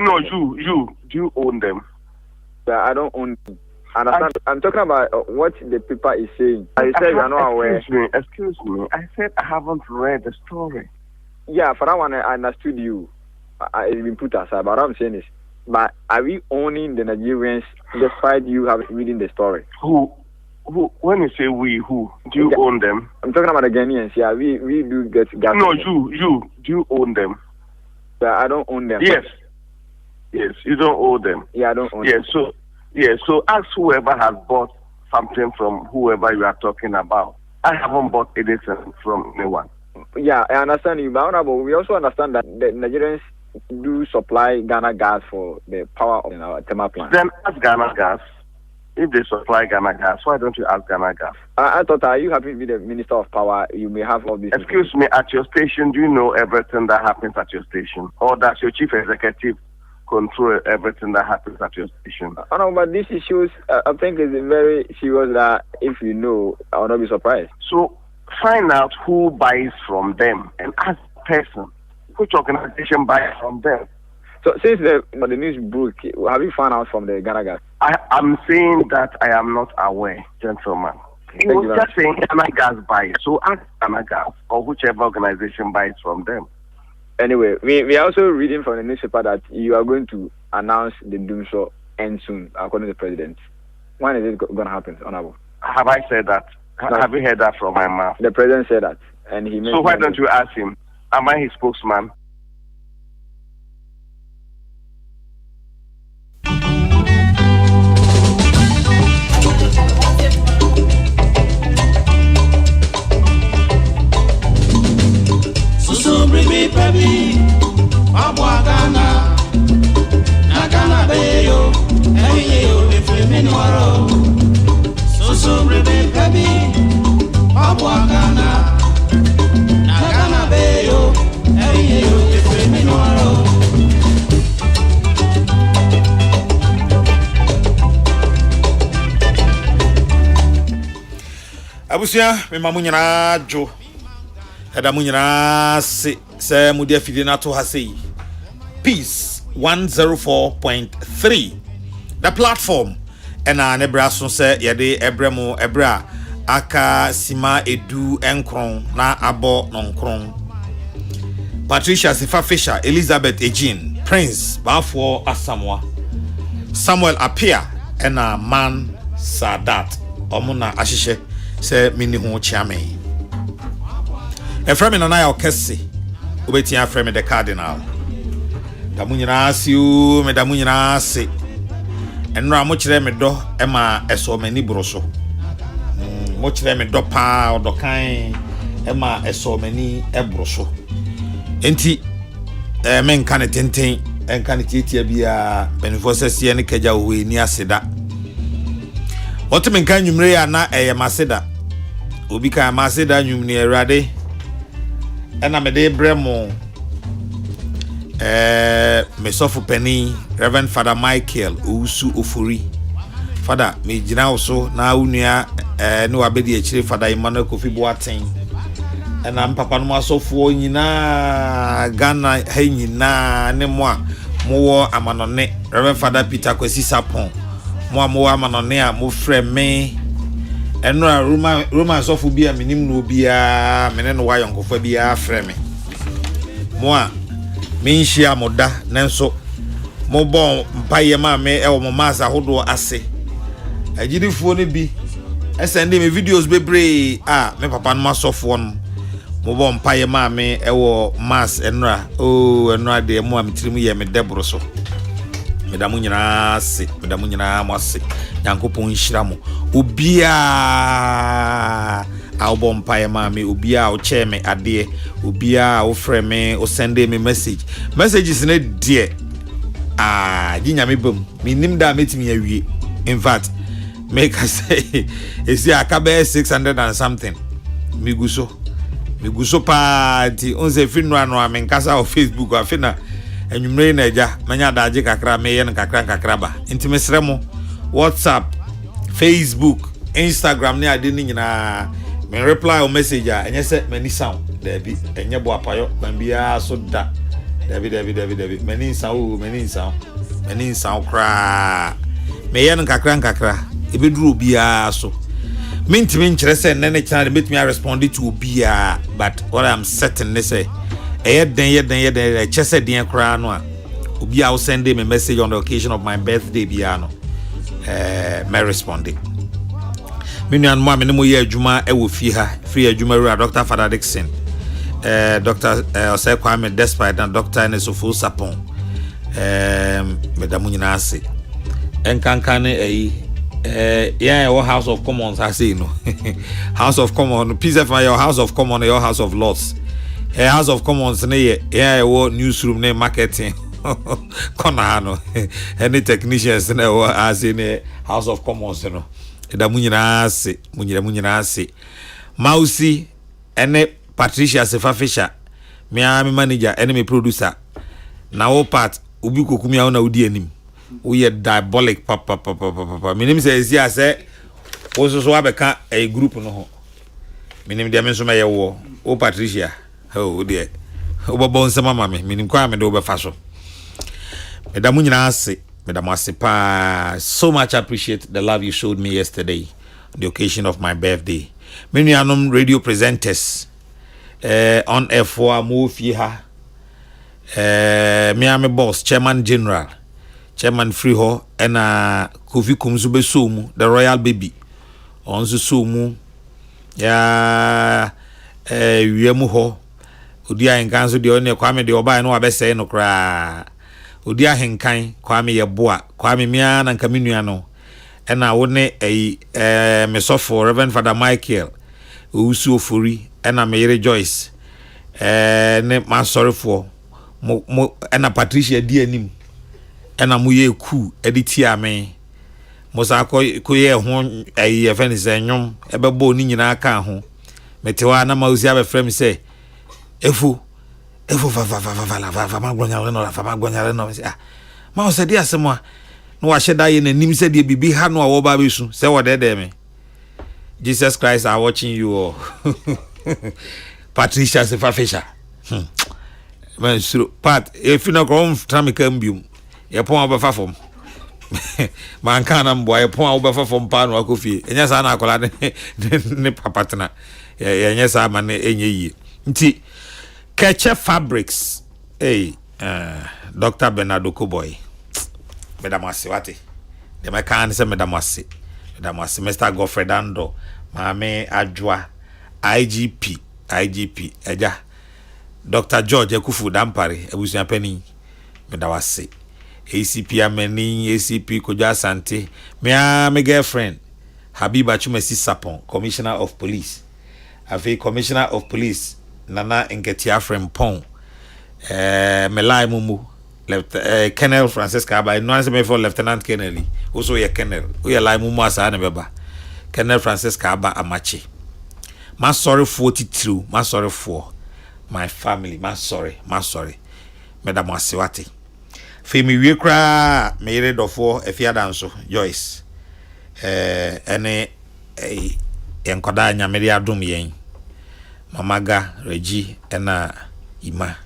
No, you. Do you own them? I don't own them. Understand? I'm talking about what the paper is saying. I said you are not aware. Excuse me. I said I haven't read the story. Yeah, for that one I understood you. It's been put aside. But what I'm saying is, but are we owning the Nigerians despite you have reading the story? Who? When you say we, who? Do you own them? I'm talking about the Ghanaians. Yeah, we do get gas. No, you. Do you own them? I don't own them. Yes, you don't own them. Yeah, I don't own them. So ask whoever has bought something from whoever you are talking about. I haven't bought anything from anyone. Yeah, I understand you, but we also understand that the Nigerians do supply Ghana gas for the power of our thermal plant. Then ask Ghana gas. If they supply Ghana gas, why don't you ask Ghana gas? I thought, are you happy to be the Minister of Power? You may have all this. Excuse me, at your station, do you know everything that happens at your station? Or does your chief executive control everything that happens at your station? No, but this issues, I think, is very serious that if you know, I will not be surprised. So find out who buys from them and ask the person which organization buys from them. So since the news broke, have you found out from the Ghana gas? I'm saying that I am not aware, gentlemen. He was just saying Ghana gas buys. So ask Ghana gas or whichever organization buys from them. Anyway, we are also reading from the newspaper that you are going to announce the doom show end soon, according to the president. When is it going to happen, Honorable? Have I said that? No. Have you heard that from my mouth? The president said that, and he. So why don't you ask him? Am I his spokesman? Baby, Ghana, Ghana, Bayo, if you mean so baby, Ghana, Ghana, Bayo, if you mean Abusia, me mamunyana jo. Eda munyana se mudia fidi na to ha sei. Peace 104.3. The platform ena ne braso se yede ebremu ebra aka sima edu enkron na abo nonkron. Patricia Sifa Fisher, Elizabeth Ejin, Prince Bafo Asamoah, Samuel Apia ena Man Sadat omuna ashishe se mini ho chiame. Efremi na ya Kesseh obeti afremi the cardinal. Damunyina asiu me damunyina ase. Enra mo kire me do ema eso mani broso. Mo kire me do pa odokan ema eso mani ebroso. Enti men kan tenten en kan tietia bia benefo sese ne kaja wo ni aseda. Otu men kan nwumre ya na maseda. Obi kan maseda nwumni erade. Ena me de bremo mesofu penny Reverend Father Michael Usu Ofuri. Father me jina oso na unua no abedi akire Father Emmanuel Kofi Boateng. Ena mpapa no asofo nyina Ghana ha nyina ne mo a mo amanone Reverend Father Peter Kwesi Sapon. Mo amanone a mo freme enra Roma sofu bia minim no bia mene no wa yonkofo bia freme mo a menhia moda nenso mo bon mpaye ma me e wo mo masa hodo ase agidifuo ne bi send me videos bebre me papa no masofo no mo bon mpaye ma me e wo mas enra enra de mo am tirimu ye me debro so medamu nyina ase medamu nyina mo ase yankopon nhira mo obia album paye mami obia o che me ade obia o frame o send me messages na die ginya me bam minim da metimi awie in fact make I say esi akabe 600 and something miguso party onze finno anu amenkasa o Facebook afina enwumre na eja manya daje kakra me ye kakra ba intimesre mo WhatsApp, Facebook, Instagram ne ade ni nyina me reply o message a enye se mani sound there be enye bo apayo ban bia so da David. Many sound cry. Me yan kakra. Ebe duru bia so. Minti nkyerɛ nene channel make me respond to bia, but what I'm certain say yɛden kyese den kra no a obi a send me message on the occasion of my birthday bia no me respond. Me nuan mo me no ye adwuma e wo fi ha free adwuma ru Dr. Father Dixon, Dr. Osei Kwame Despite and Dr. Enesofo Sapon, medamu nyina ase enkankane yeah, House of Commons, I say no. House of Commons, peace of your House of Commons, your House of Lords. House of Commons, yeah, newsroom, marketing. Konano. Any technicians, as in House of Commons, you know. The Munyina se. Mausi, and Patricia Sefa Fisher, me manager, enemy producer. Now, part, Ubiku Kumia on Udienim. We are diabolic papa. My says yes, also so abeka a group no. Minim dimension my war. Oh Patricia. Oh dear. Obabon sama mame. Minim kwa me do be faso. Madam Nyinase, Madam Asipa, so much appreciate the love you showed me yesterday on the occasion of my birthday. Many anum radio presenters on F4 Mofiha. Me boss, Chairman General. Chairman Freeho and Kofi Kumzube Sumu, the royal baby. On the Sumu, ya Yemuho, Udia and Gansu the only Kwame the Oba and Wabe say no cry. Udia Henkai, Kwame Yaboa, Kwame Mian and Caminiano, and I wouldn't a mesofo Reverend Father Michael, Usu Furi, and I may rejoice. And my sorry for and a Patricia dear nim. Ena muye ku editia me mosa ko ye ho ayi fe ni se nwom ebebo ni nyina aka ho metewa na mausi abe frame say efu fa magonyale no ah ma o se dia se mo no wa sheda ye nanim se dia bibi ha no a wo ba besu se wo de me Jesus Christ are watching you all. Patricia Sefa Fisher man suru pat if you no come tramikam ye pon obefa fom man kana mbo ye pon obefa fom pa no akofie enya sa na akola ne papatena ye enya sa ma ne enye yi nti Kesseh Fabrics Dr. Bernardo Koboy Madam Asiwati de me kan se Madam Asi Mr. Godfrey Dando Mame Adwa IGP eja Dr. George Ekufu Dampare ebusuan pani Madam Asi ACP Ameni, ACP Koja Sante, my girlfriend, Habiba Chumesi Sapon, Commissioner of Police. Afi Commissioner of Police, Nana Nketia Frem Pong, Melai Mumu, Colonel Francis Kaba, no answer me for Lieutenant Kennedy, also a Colonel, we are like Mumu Asana Beba, Colonel Francis Kaba Amachi. My sorry 42, my sorry for my family, my sorry, Madam Asiwati. Femi we kra me read of for efiadanso Joyce ene enkoda nyamede adom yen mamaga Regi ena ima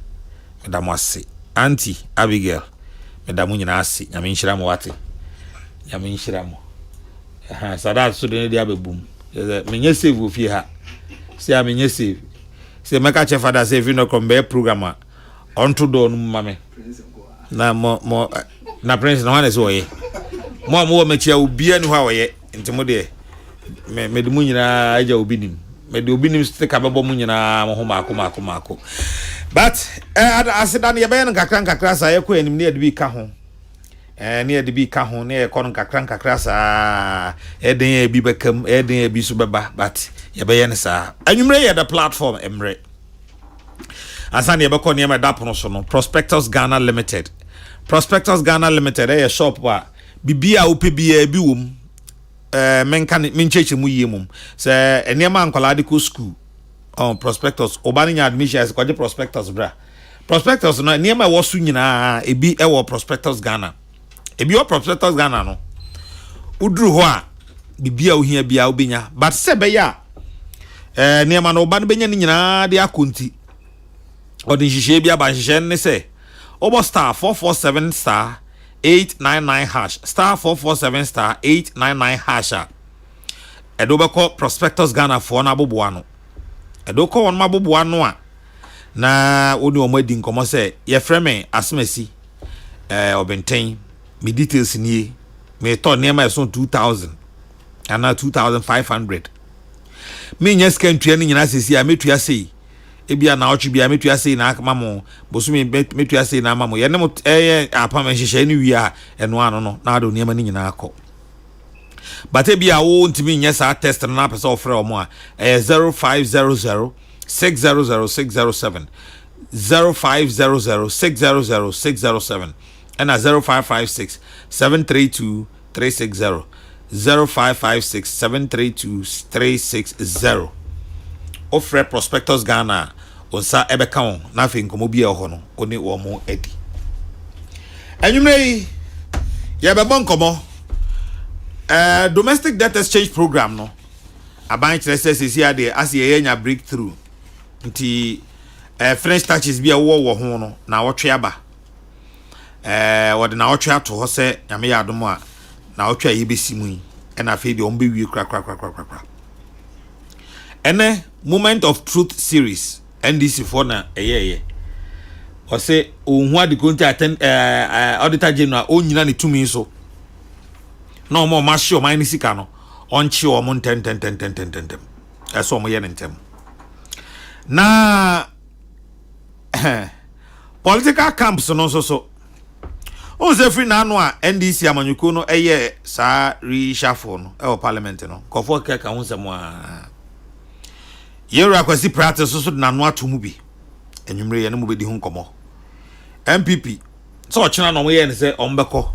Madam Ase Auntie Abigail Madam nyina ase nyame nhira mo wate nyame nhira mo sadat so de dia bebum menye save ofie ha se a menye save se meka che father say if no come be program onto do no mame na mo na prince na wane so ye mo mechia obia ni hwa woye ntimo de me de munyina aja obinim me de obinim stick abebo munyina mo ho mako but asidan ye be nkakra sa ye ko anim ne de bi ka ho ne de bi ka ho ne ye ko nkakra sa eden ye bi bekam eden ye bi so beba but ye be ye ne sa anwumre ye the platform emre asani ye be ko ne me dapono so no Prospectus Ghana Limited a shop wa bibia opebia bi wom menka mencheche mu yemum se enema ankwala de ko school on Prospectus obani nya admission as kwaje Prospectus bra Prospectus no enema wo su nyina ebi e wo Prospectus Ghana no udru ho a bibia ohia bia obenya but se be ya enema no obani benya nyina de akonti odin hihye bia ba hihye ne se Obo star 447 star 899 hash star 447 star 899 hash. Edo call prospectus Ghana for na boboano. Edo call on ma boboano a na woni o madi nkomo say ye frame asmesi obenten me details ni me to nema so 2000 and 2500 me nya scan tua ni nyina sesi a metua sei ebia na ochi bia metua sei na akama mo bosumi metua sei na amamo ye ne mo apa me hyehyɛ ni wi a eno ano no na ado nema ni nyina akɔ but ebia wo ntimi nya sa test na pesa ofre omo a 0500 600607 0500 600607 and 0556 732 360 0556 732 360 offer prospectus Ghana onsa ebeka won na fe nkomo bia ho no oni wo mo edi enwumre ye bebo nkomo domestic debt exchange program no aban kire sesi ade ase ye nya breakthrough nti French taxes bia wo ho no na wotwe aba wode na wotwe ato ho se nyame ya adom a na wotwe ayi besimu yi na fe de ombe wie kra ene moment of truth series NDC for na eye o se ohun ade konti attend auditor general onyina ne tumi so na omo ma hye o man ni sika no onchi o mo ntem eso mo ye ntem na political camps no so on se free na no a NDC amanyuko no eye sa reshuffle no e parliament no kofo keka ho nsem a yero akwasi practice so na no atomu bi enwumre ye no mo bedi ho nkomo MPP so china no mo ye ne se ombeko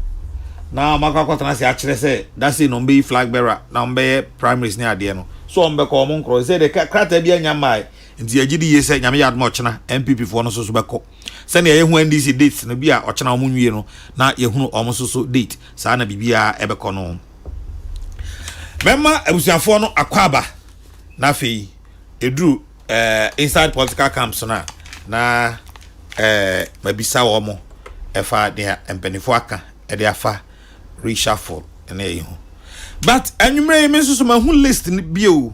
na makakota na se a kire se that say no be flag bearer na mbe primaries ni ade no so ombeko omo nkro se de krata bia nya mai nti agidi ye se nyame yad mo china MPP fo no so beko se na ye hu NDC dates no bia o china omo nwie no na ye hu omo so date sa na bibia ebeko no memma abusuafo no akwaba na fei edru inside political camps na mabisa wo mo efa de empenifo aka e de afa reshuffle na ye hu but anwumre me susu ma hu list ni bio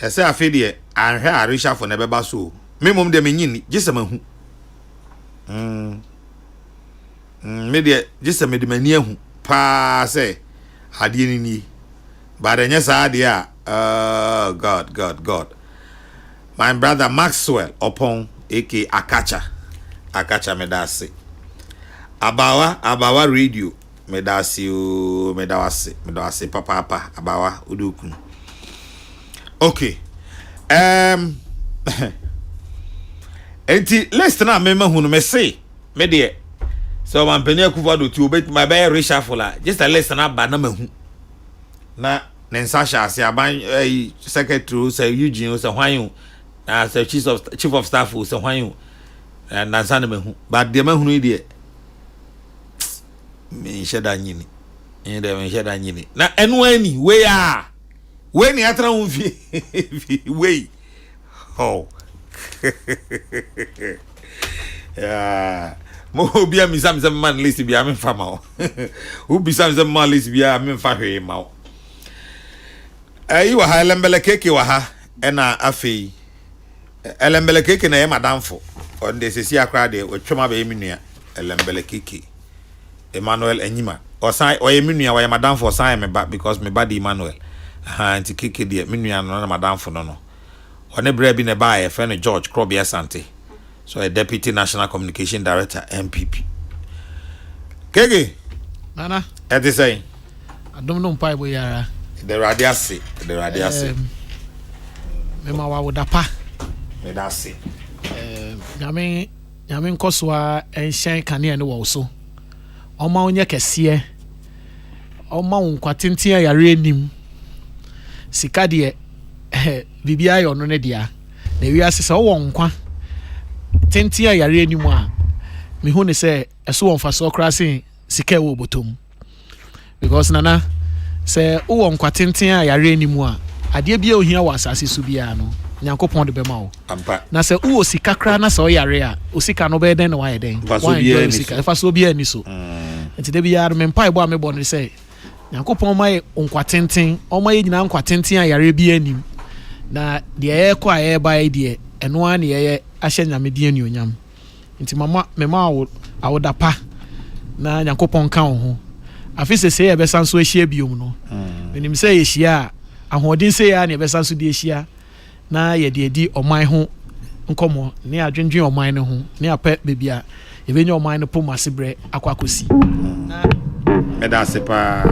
ese afi de anhwe a reshuffle na beba so me mom de menyini gese ma hu me de gese me de mani ahu pa se ade ni but enya sa ade a God. My brother Maxwell upon AK Akacha medase. Abawa radio medawase papa abawa udukun. Okay. Enti list na mema hunu me say me de so man penya kuvado ti obet my bay reshuffle just a list na ba na mahu na Nensasha se aban secretary say Eugene say hwan na say chief of staff say hwan na sana mehu but de mahunu de me sheda nyini me sheda nyini na enu ani we ni atra hu fi we oh yeah mo bia mi sam man list bia me fa ma o u bi sam man list bia me fa hwe ma o wa ha elembele keke wa ha ena afei elembele keke na ye madamfo on de sesi akra de otwema ba eminua elembele keke Emmanuel Enyima osan o ye minua wa ye madamfo osan me ba because me ba de Emmanuel anti keke de minua no na madamfo no one bra bi ne ba ye friend George Krobia Sante so a deputy national communication director MPP keke nana e dey say adom no mpai bo yara the radiasi me ma wa wodapa me da se nyame nkoswa enhyen kane ne wo so oma onye kese oma unkwatenten yare anim sika de bibia yo no ne dia na wi asese wo nkwa tenten yare anim a me hu ne se eso won fa so krase sika wo botom because se uwo nkwatenten a yare animu a ade bia ohia wa asase so bia no nyankopon de bema wo ampa na se wo sika kra na se o yare a o sika no be den na wa den wa enjoy sika e fa so bi ani so enti de bi yar me mpa ebo a me bo no se nyankopon ma nkwatenten o ma nyina nkwatenten a yare bi anim na de ye ko a ye ba ye de eno a ne ye ahye nyame de ani onyam enti mama me ma awoda pa na nyankopon ka wo ho afi se ye be san so ehia biom no menim se ye hia ahoden se ya ne be san so de ehia na ye de di oman ho nkomo ne adwendwen oman ne ho ne apɛ bebia ebenya oman no pom asebre akwakosi na meda sepa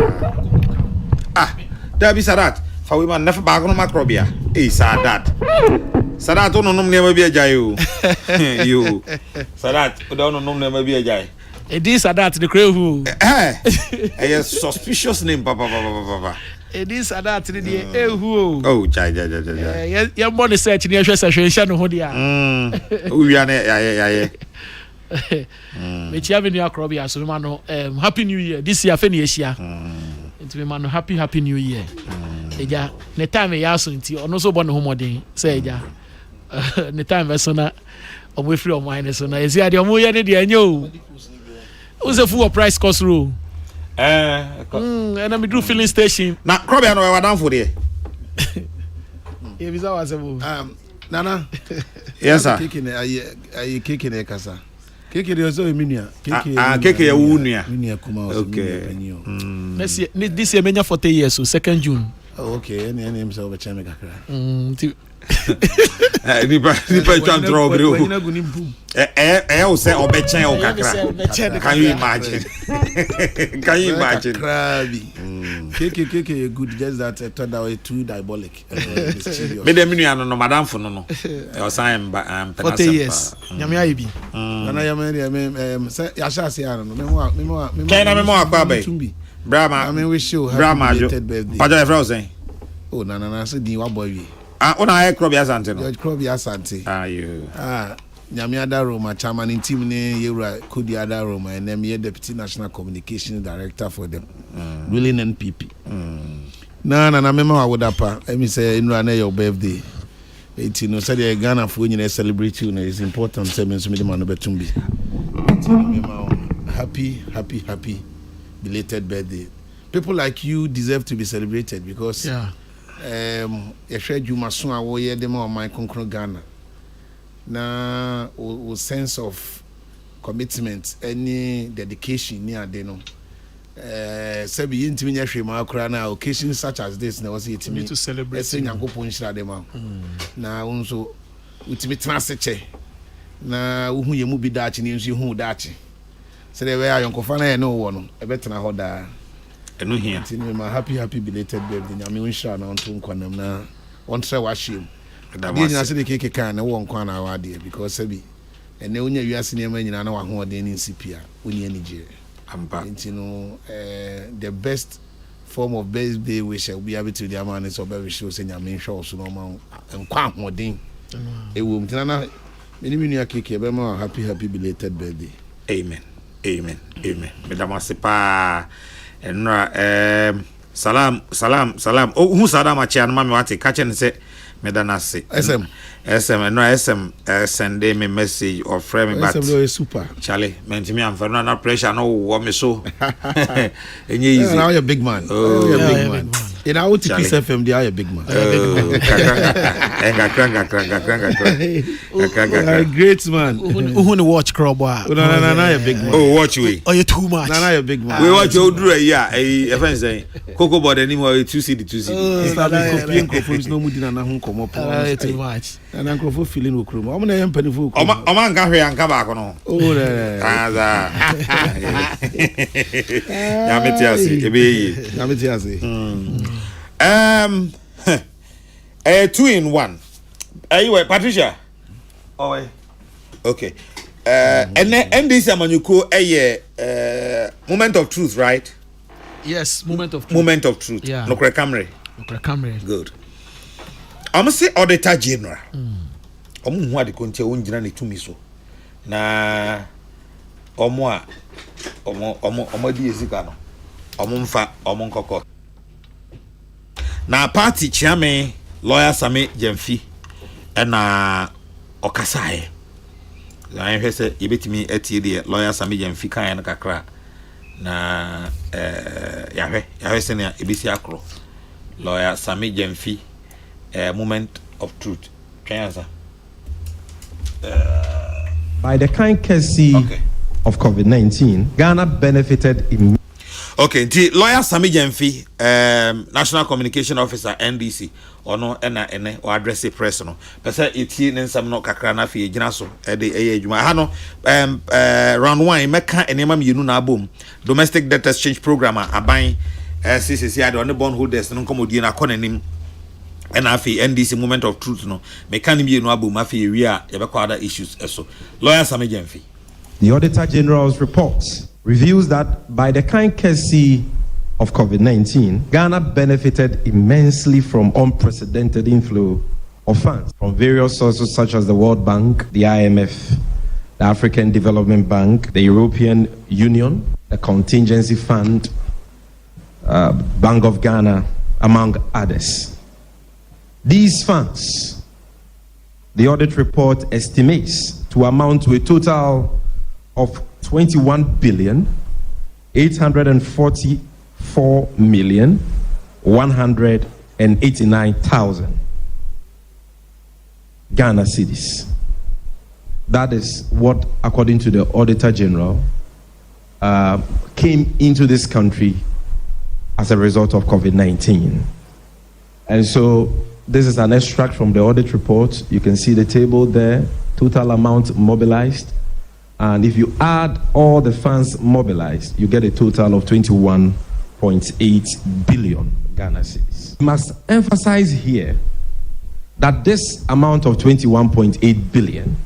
Dabi Sadat fa we man nafa ba no makrobia Sadat ono nom ne ma bi agyae o yo Sadat oda ono nom ne ma bi agyae Edi Sadat the crew a suspicious name papa Edi Sadat the ehu oh jai ya mo ne search ne hwɛ sɛ no ho dia we are ya me chia me new akrobia so me no happy new year this year fe ne ehia enti me no happy new year eja ne time ya so nti ono so bo ne ho modern say eja ne time so na omo free o mine so na ezi ade omo ye ne de anyo o se full price cost rule and I'm do filling station na krobia no we down for there e visa was Nana yes sir keke ne kasa keke de so eminia keke ya wunua minia kuma o okay this year menya 40 years so 2nd June okay any me say o be cheme kakra nipa chan drobro o say o be chen o kakra can you imagine krabi keke good just that turned out too diabolic me dem nua no madam fo no o san 40 years nyame ayi bi na yame say ya sha se ano me kena me mo akwa bay brama I mean wish you happy birthday paja e fra say oh na say di wa boy wi ona e krobia sante no krobia sante you nyame Adaroma chairman in team ne yewra Kodi Adaroma and them deputy national communication director for them really NPP na mema wa wodapa I mean say inra na your birthday it no say the Ghana for nyina celebrate you na is important say me so me man no betumbi happy belated birthday. People like you deserve to be celebrated because you share you maso a wo ye dem o man konkro Ghana na o sense of commitment any dedication ni ade no sabi yintimi nya hwe ma akura na occasions such as this na was yitimi to celebrate Nyankopon hira dem na unso utimi transeche na uhu yemu bi daachi ni nso hu daachi se de we ayonkofa na ye no wo no e betena ho daa eno hia tini ma happy belated birthday nyame unhira na onto nkwanam na ontre wa hiem di nyina se de keke kan na wo nkwan na wa de because sabi ene onya wiase ne ma nyina na wa ho de ni nsipia oni anije ampa ntino the best form of birthday wish will be able to the man so be wish so nyame hwe so no ma nkwan ho den ewo mtina na meni menu keke be ma happy belated birthday amen medama sepa enra salam o hu sada ma chia no ma me wate ka che ne se medana se SM enra SM send me message or frame me back SM super Charlie mentimi am for na pressure no wo me so enye easy now you're big man you're big man in our Kiss FM they are a big man great man who no watch crowd no you're big man oh watch we oh you too much no you're big man we watch you do e friend say cocoa board anymore 2 cd start copying microphones no mudi na ho komo too much and microphone feeling okrum am na yem panifo o ma nka hwe anka ba ko no oh aza ya metiasi ebeyi na metiasi 2 in 1 anyway Patricia okay and this amanyuko moment of truth right yes moment of truth yeah. no camera good I'm say auditor general omo hu ade kontia wonjina ne tumi so na omo di ezika no omo mfa omo nkoko na party chairman lawyer Sami Jemfi ɛna ɔkasaeɛ ahwɛ sɛ yɛbɛtumi atie deɛ lawyer Sami Gyamfi kaeɛ no kakra na yɛahwɛ sɛnea ɛbɛsi akorɔ lawyer Sami Gyamfi moment of truth twɛn by the kind Kesseh of COVID-19, Ghana benefited in. Okay, the lawyer Sami Gyamfi, National Communication Officer NDC, or no, or address the press no. But say it's in some no kakrana fi jinaso. The hano round one meka enema yinu na boom domestic debt exchange program aban CCC ade on the bondholders no komodi na konanim. And afi NDC moment of truth no mekanim yinu abom afi wi a yebekọ other issues eso. Lawyer Sami Gyamfi. The Auditor General's report reveals that by the kind Kesseh of COVID-19, Ghana benefited immensely from unprecedented inflow of funds from various sources such as the World Bank, the IMF, the African Development Bank, the European Union, the Contingency Fund, Bank of Ghana, among others. These funds, the audit report estimates to amount to a total of 21,844,189,000 Ghana cedis. That is what, according to the Auditor General, came into this country as a result of COVID-19. And so this is an extract from the audit report. You can see the table there, total amount mobilized. And if you add all the funds mobilized, you get a total of 21.8 billion Ghana cedis. We must emphasize here that this amount of 21.8 billion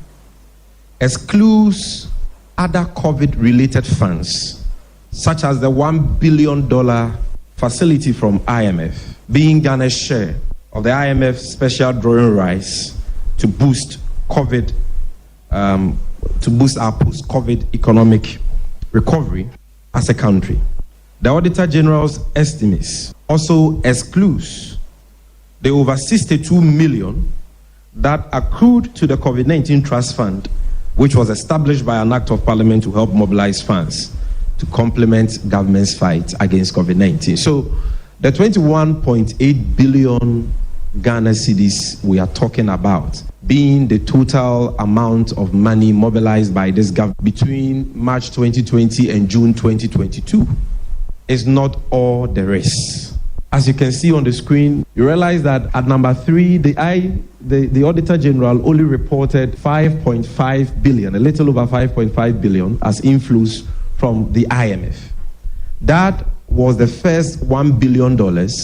excludes other COVID-related funds, such as the $1 billion facility from IMF, being Ghana's share of the IMF special drawing rights to boost COVID to boost our post-COVID economic recovery as a country. The Auditor General's estimates also excludes the over 62 million that accrued to the COVID-19 Trust Fund, which was established by an act of parliament to help mobilize funds to complement government's fight against COVID-19. So the 21.8 billion Ghana cedis we are talking about, being the total amount of money mobilized by this government between March 2020 and June 2022, is not all there is. As you can see on the screen, you realize that at number 3, the Auditor General only reported 5.5 billion, a little over 5.5 billion as inflows from the IMF. That was the first $1 billion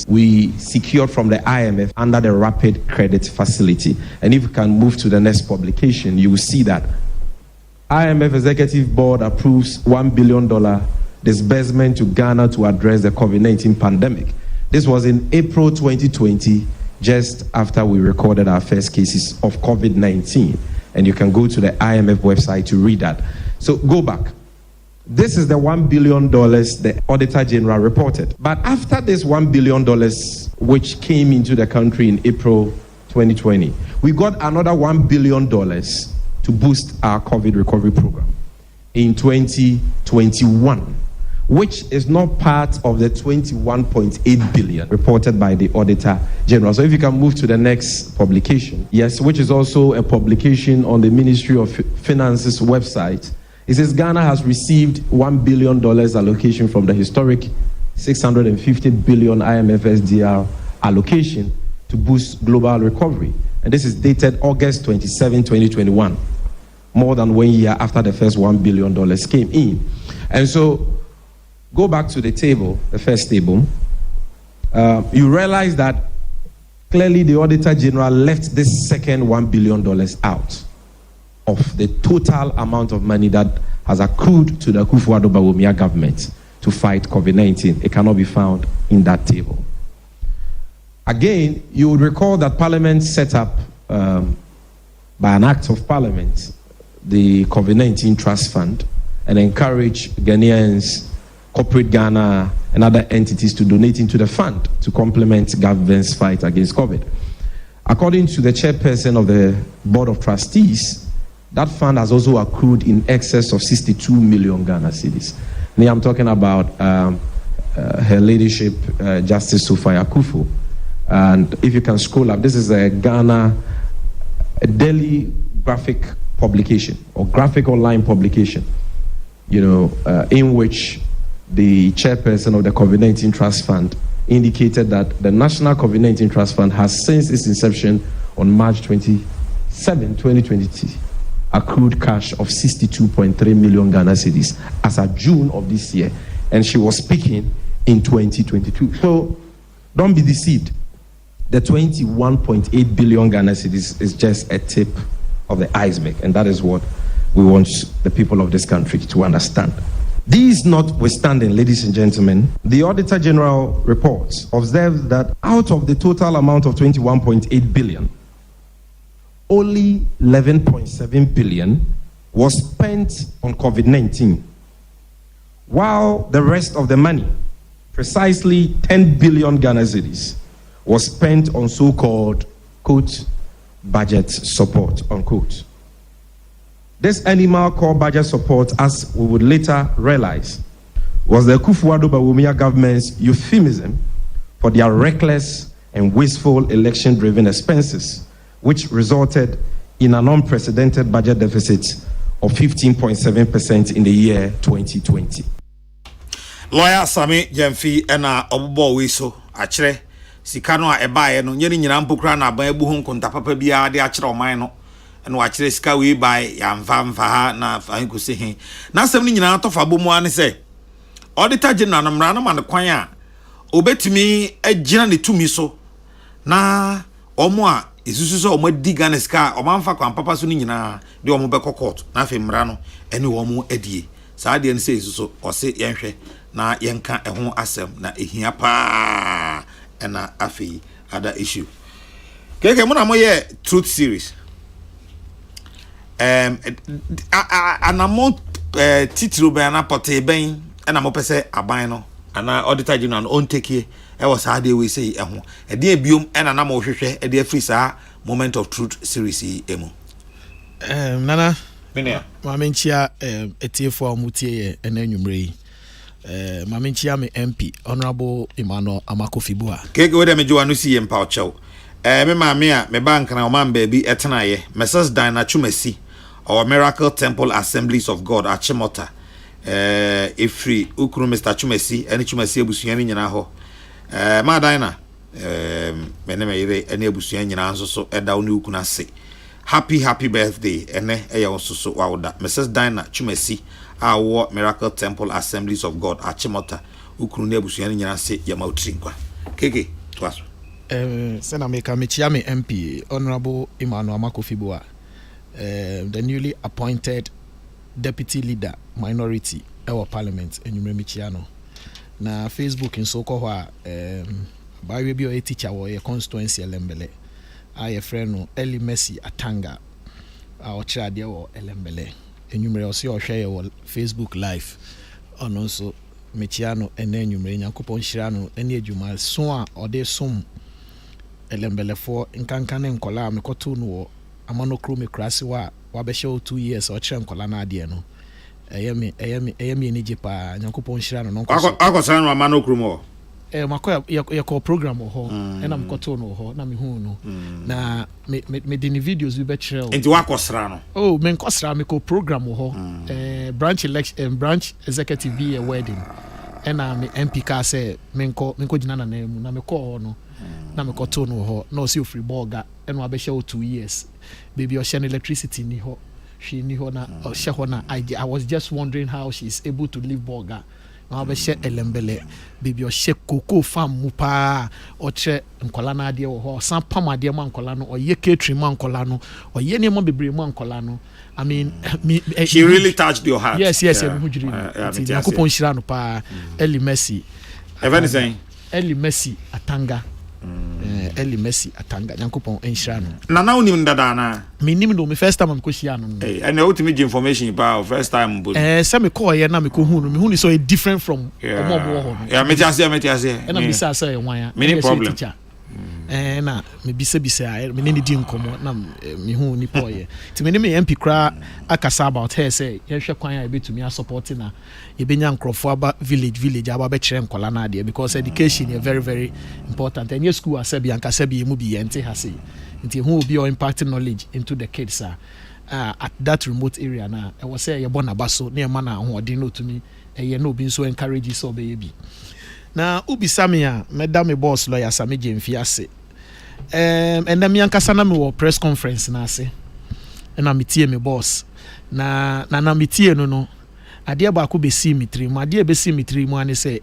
we secured from the IMF under the Rapid Credit Facility. And if you can move to the next publication, you will see that IMF Executive Board approves $1 billion disbursement to Ghana to address the COVID-19 pandemic. This was in April 2020, just after we recorded our first cases of COVID-19. And you can go to the IMF website to read that. So go back. This is the $1 billion the Auditor General reported. But after this $1 billion, which came into the country in April 2020, we got another $1 billion to boost our COVID recovery program in 2021, which is not part of the 21.8 billion reported by the Auditor General. So if you can move to the next publication. Yes, which is also a publication on the Ministry of Finance's website. It says Ghana has received $1 billion allocation from the historic 650 billion IMF SDR allocation to boost global recovery. And this is dated August 27, 2021, more than 1 year after the first $1 billion came in. And so, go back to the table, the first table. You realize that clearly the Auditor General left this second $1 billion out of the total amount of money that has accrued to the Akufo-Addo Bawumia government to fight COVID-19. It cannot be found in that table. Again, you would recall that Parliament set up, by an act of Parliament, the COVID-19 Trust Fund and encouraged Ghanaians, corporate Ghana, and other entities to donate into the fund to complement government's fight against COVID. According to the chairperson of the Board of Trustees, that fund has also accrued in excess of 62 million Ghana cedis. Now I'm talking about her ladyship, Justice Sufaya Kufu. And if you can scroll up, this is a daily graphic publication or graphic online publication, in which the chairperson of the COVID-19 Trust Fund indicated that the National COVID-19 Trust Fund has, since its inception on March 27, 2022, accrued cash of 62.3 million Ghana cedis as of June of this year. And she was speaking in 2022. So don't be deceived. The 21.8 billion Ghana cedis is just a tip of the iceberg. And that is what we want the people of this country to understand. These notwithstanding, ladies and gentlemen, the Auditor General reports observes that out of the total amount of 21.8 billion, only 11.7 billion was spent on COVID-19, while the rest of the money, precisely 10 billion Ghana cedis, was spent on so-called, quote, budget support, unquote. This animal called budget support, as we would later realize, was the Akufo-Addo Bawumia government's euphemism for their reckless and wasteful election-driven expenses, which resulted in an unprecedented budget deficit of 15.7% in the year 2020. Lawyer Sami Jemfi ena obobo wiso achire sikano a ebae no nyeri nyina mpokra na aban ebu ho nkonta papa bia de achire oman no eno achire sika we bae ya mfa ha na fa nkusi he na asem ni nyina tofa bomu ane se Auditor General na mra na man kwan a obetumi agina ne tumi so na omo a isusu so omo di Ghana sika omo mfa kwan papa so ni nyina de omo be court na fe mra no ene omo adie saa de ne se isusu ose yenhwe na yenka eho asem na ehia pa ena afi other issue keke mo na mo ye truth series anamo titru be na pote ben ena mo pese aban no ana Auditor General on take e was how they we say eho e de biom ena na mo hwehwe e de free sa moment of truth series emu nana menia ma menchia etiefo amutie ye ena nwumre ma menchia me MP Honorable Emmanuel Amakofibua keke we de me jowa no si ye mpa ochew me maame a me bank na o man baby etena ye Mrs. Dina Chumasi or Miracle Temple Assemblies of God Achimota free ukuru Mr. Chumasi ene Chumasi ebusuan nyina ho ma Dina me ne me yire ene ebusuan nyina nso so eda oni ukuna se happy birthday ene eya nso so wawda Mrs. Dina Chumasi awo Miracle Temple Assemblies of God Achimota ukuru ne ebusuan nyina se ya mautirinkwa keke twaso Sena meka mechia me MP Honorable Emmanuel Amakofibua the newly appointed deputy leader minority our parliament enyumre michiano na Facebook nso ko ho a bawe bi o teacher wo ye constituency elembele a friend no Eli Messi Atanga a o chira de wo elembele enyumre o se o hwe ye wo Facebook live ono nso michiano ene enyumre nyankopon hira no ene adwuma so a ode som elembele fo nkankane nkola mekoto no wo amano kro me krase wa wabehye 2 years o kire nkola na ade no eyemi ni jepa nyankopon hira no nko akosan no amano kro mo makoya yako program ho ena mkoto no ho na me hu no na me di ni videos bi be kire enti wakosra no me nkosra me ko program ho branch election branch executive be a wedding ena me MP ka say me nko gina na mu na me ko ho no na me koto no ho na o si free burger ena wabehye 2 years baby o share electricity ni ho she ni ho na o share ho na I was just wondering how she's able to live burger na wabehye elembele baby o share cocoa farm mu pa o che nkola na ade ho san pam ade ma nkola no o ye catering ma nkola no o ye ne mo bebre ma nkola no I mean she really touched your heart. Yes me hujiri na kupon shira no pa Eli Messi Eli Messi Atanga Eli Messi Atanga nyankopon enhira no na unim dada na me nim do me first time am ko hia no and ultimate information pa first time but say me call here na me ko hu no me hu ni so different from omo ho no me tiase and am say say wan ya many problem na me bisa me ne di nkomo na me hu ni poye ti me ne me MP kra akasa about her say ye hwe kwan a betumi support na ye benya nkrofo aba village aba be kire nkola na ade because education is very very important and your school asabi anka sabi mu bi ente ha say nti hu obi o impacting knowledge into the kids at that remote area na e was say ye bona baso na e ma na ho ode no tumi ye no obi so encourage so be bi na ubi samia madam boss lawyer Sami Jemfi ase and then me ankasa na me wo press conference na ase na metie me boss na metie no ade ba ko be si mitri mu ade be si mitri mu ane say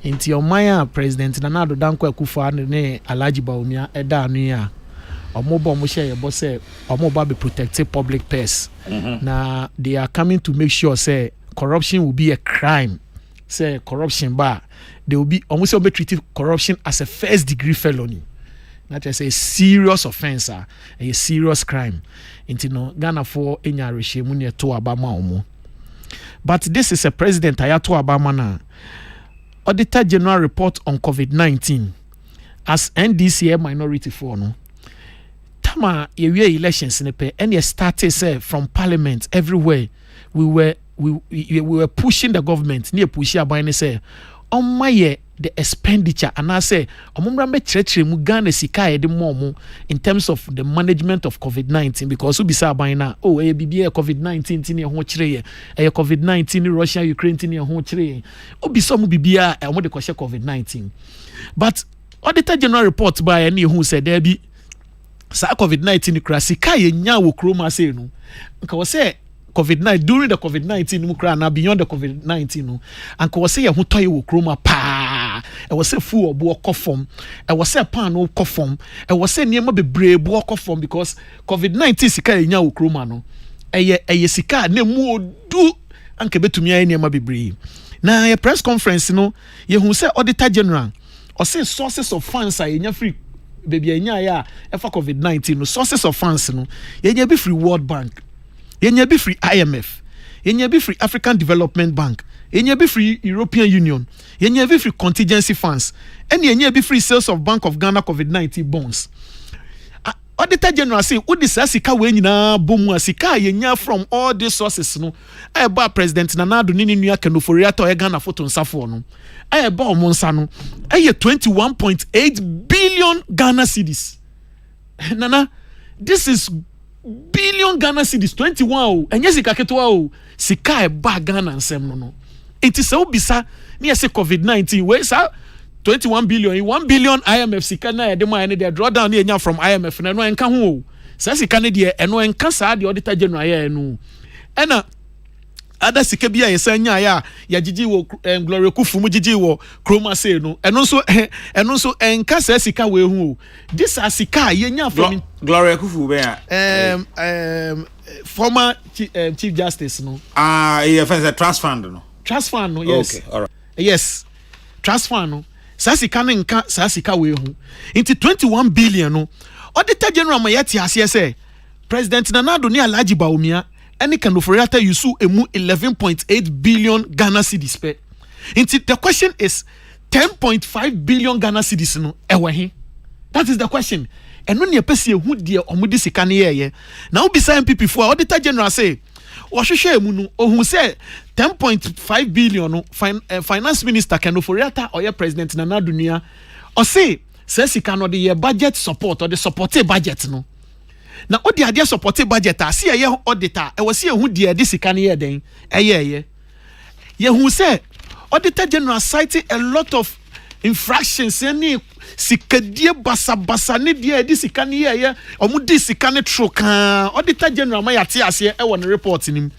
enti omanya president na Nado Danko Akufo ne Alhaji Bawumia eda anu ya omobo mo share your boss say omobo be protect public purse na they are coming to make sure say corruption will be a crime. Say corruption bar, they will be almost treat corruption as a first degree felony. That is a serious offense, a serious crime. Intino Ghana for enya regime near to Obama omo. But this is a president Ayato Obama na. Auditor General report on COVID-19 as NDC minority for no. Tama yewe elections in the and started say from parliament everywhere we were pushing the government near pushing aban say on my the expenditure and I say omumra me church mu Ghana sika e de momo in terms of the management of COVID-19 because we be say aban na bibia COVID-19 tin e ho kire ye COVID-19 Russia Ukraine tin e ho kire obi so mu bibia e mo de kwhye COVID-19 but Auditor General report by any who said there be sa COVID-19 kra sika ye nya wo kroma say no nka wo say COVID-19 during the COVID-19 mukra na beyond the COVID-19 no anka wo say ye hotoye wo kroma pa e wo say fu obo okofom e wo say pan no okofom e wo say niema bebre bo okofom because COVID-19 sika ye nya wo kroma no eye sika na mu odu anka betumi aye niema bebre na ye press conference no ye hu say Auditor General o say sources of funds are nya free baby enya ya e for COVID-19 no sources of funds no ye nya be free World Bank yenya be free IMF yenya be free African Development Bank yenya be free European Union yenya be free contingency funds and yenya be free sales of Bank of Ghana COVID-19 bonds. Auditor General say what this sika we nyina bomu asika yenya from all these sources no eba President Nana Ado ni nua Kenofori ato Ghana photo nsafo no eba omonsa no 21.8 billion Ghana cedis. Nana, this is billion Ghana cedis 21 enye sika ketwa sika e ba Ghana nsem no it is obisa me say COVID-19 we sa 21 billion 1 billion IMF sika na e de man ne draw down na enya from IMF na no enka ho sa sika ne de eno enka sa de Auditor General ya no ena ada sika bia yesanya ya gigi wo Gloria Kufu mu gigi wo Chroma say no eno so enka sa sika we hu this asika yenya from Gloria Kufu be former chief justice no he offense a trust fund no yes okay all right yes trust fund no sa sika ne nka sa sika we hu into 21 billion no Auditor General ma yati ase say President Nana Ado ni Alhaji Bawumia any kind of reactor you sue emu 11.8 billion Ghana cedis pe. The question is 10.5 billion Ghana cedis no ewe. That is the question. And when you pesi who dear omudi sika ne ye. Now be MPP for Auditor General say ohwehwe emu no ohun say 10.5 billion no finance minister Kenoforiata or President Nana Ado nia or say sika no the budget support or the supported budget no. Na odi ade support budget ase ye auditor e wose ehu de ade sika ne ye den ye hu say Auditor General cited a lot of infractions any sikadie basa ne de ade sika ne ye omudi sika ne troka Auditor General ma yate ase e won report nim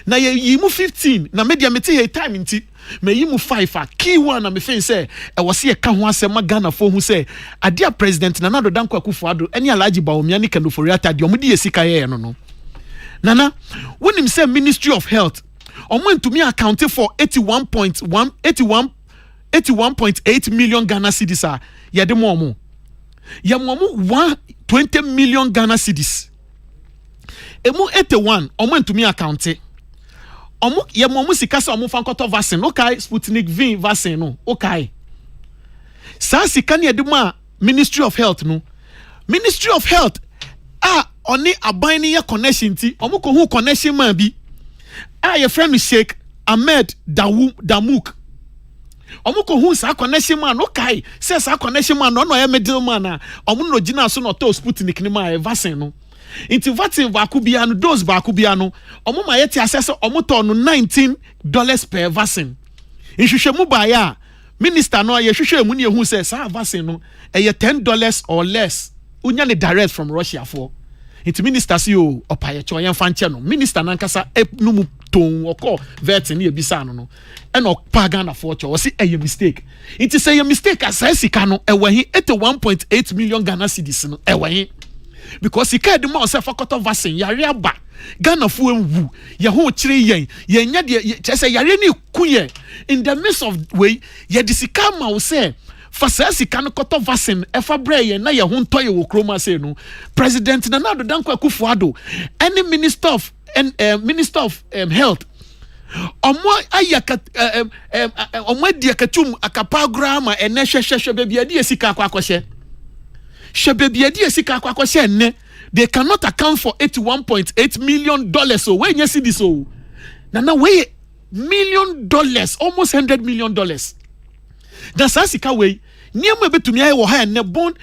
na ye yimu 15 na media meti he time nti me yimu 5 key one na me fin say e wose ye ka ho asema Ghana fo hu say adia President Nana Ado Danko Akufo Addo eni Alhaji Bawumia ni Kenofori ata de omudi ye sika ye no nana wonim say Ministry of Health omo ntumi account for 81.8 million Ghana cedis ye de mo ye mo 120 million Ghana cedis emu 81 omo ntumi account omo ye mo sika se omo fankoto vaccine okay Sputnik V vaccine no okay sa sika ne de ma Ministry of Health no. Ministry of Health oni aban ni connection ti omo ko hu connection man bi your friend Sheikh Ahmed Damouk omo ko hu sa connection man no kai say sa connection man no ya middleman a omo no gina so no to Sputnik ni ma vaccine no inti vaccine ba ku bia no dose ba ku bia no omo ma yeti assess omo to no $19 per vaccine nhwehwe mu ba ya minister no ye hwehwe mu ne hu say sa vaccine no $10 or less unya ne direct from Russia for it minister si o opaye cho yen fanche no minister nankasa no mu ton oko vet ne ebisa no and opaga na for cho o si a mistake it say a mistake as sika no ewahi 81.8 million Ghana cedis no ewahi because sika de ma self akoto vaccine yare aba Ghana fu enwu ye ho kire yen nya de say yare ni kuye in the midst of way ye de sika ma wo say fasasi kan koto vaccine efa breye na ye ho ntoye wo kroma say no president Nana Addo Dankwa Akufo-Addo any minister of health omo ayaka omo diakatum akapagrama ene hwehwehwe bebi ade esika akwakohye bebi ade esika akwakohye ene they cannot account for $81.8 million so when you see this so na we $1 million almost $100 million. That's asika way. Niam betumi aye wo ha ne bond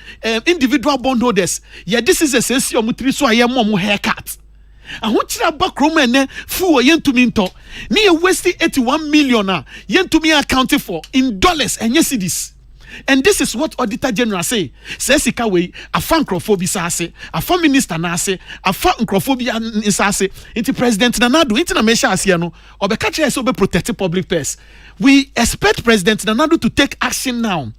individual bondholders. Yeah, this is a sense of mutri so aye mo haircut. Ahokira bakroma ne fu wo yentumi nto. Ni e waste 81 million yentumi accounted for in dollars and cedis. And this is what Auditor General say. Says sika way afa nkrofo sa ase, afa minister na ase, afa nkrofo bi ase. Inti President Nana Addo inti na mesha ase no, obeka kire so be protect public purse. We expect President Nana Addo to take action now.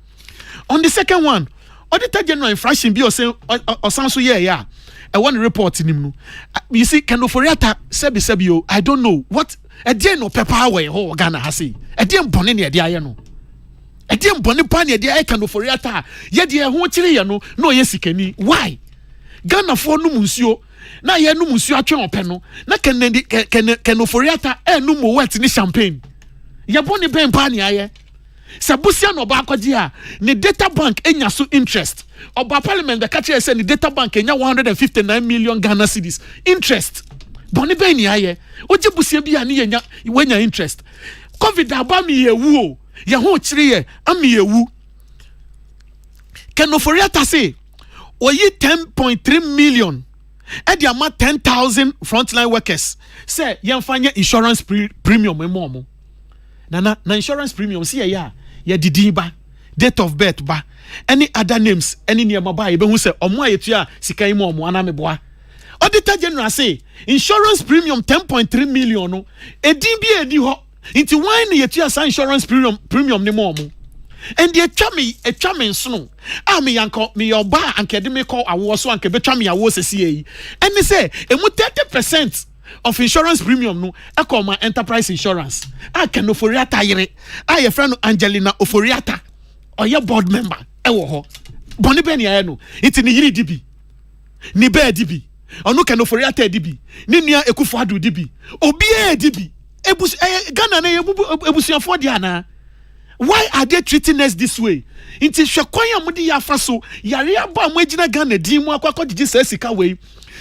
On the second one, Auditor General infraction bi o sanso ye ya. I want to report in him. You see, Kenoforiata sebi I don't know what a day no pepper way ho Ghana hasi. A day bonne ne dia no. A day bonne pan ne dia Kenoforiata. Ye dia ho kire ye no ye sikani. Why? Ghana for no munsuo. Na ye no munsuo atwe ope no. Na Kenoforiata no mo wet ni champagne. Ye bonne ben pan ne aye. Sabusia no ba akwaji a ne data bank enya so interest. Oba parliament the catch say the data bank enya 159 million Ghana cedis interest. Boni be ni aye. Oje busia bia ne yenya wenya interest. Covid aba mi yewu o. Ye ho kire ye am yewu. Kenoforiata say oyi 10.3 million. E dey ama 10,000 frontline workers. Say yemfanya insurance premium emo. Na insurance premium see ya didi ba date of birth ba any other names any nearby ba ebe hu say omo ayetua sika imo omo ana meboa. Auditor General say insurance premium 10.3 million no edin bi edi ho nti why na yetua sa insurance premium ne mo omo and the etwa me nso me yanko me oba anke de me call awo so anke betwa me awo sesi yi and say emu 30% of insurance premium no ekoma enterprise insurance Kenoforiata yire your friend Angelina Oforiata oye board member ewo ho boni be ne aye no iti ni yiri dibi ni be dibi onu Kenoforiata dibi ni nua Akufo-Addo dibi obi e dibi Ghana na ebusuafo dia na. Why are they treating us this way? Inti hwekwanya mudi ya faso yare aba mo agina Ghana din mu akwa digi sika we.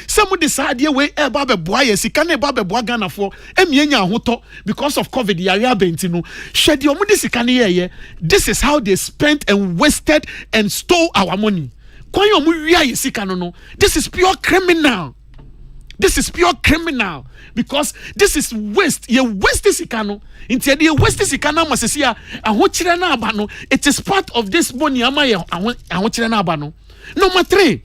Some of the side we eba beboa ye sika na eba beboa Ghana for emienya ahoto because of COVID yare abenti no. Hwede omo de sika na ye. This is how they spent and wasted and stole our money. Kwanya omo wia ye sika no. This is pure criminal. This is pure criminal because this is waste. You waste this ikano. Instead, you waste this ikano. Masesia, ahochire na abano. It is part of this money. Amaye ahochire na abano. Number 3.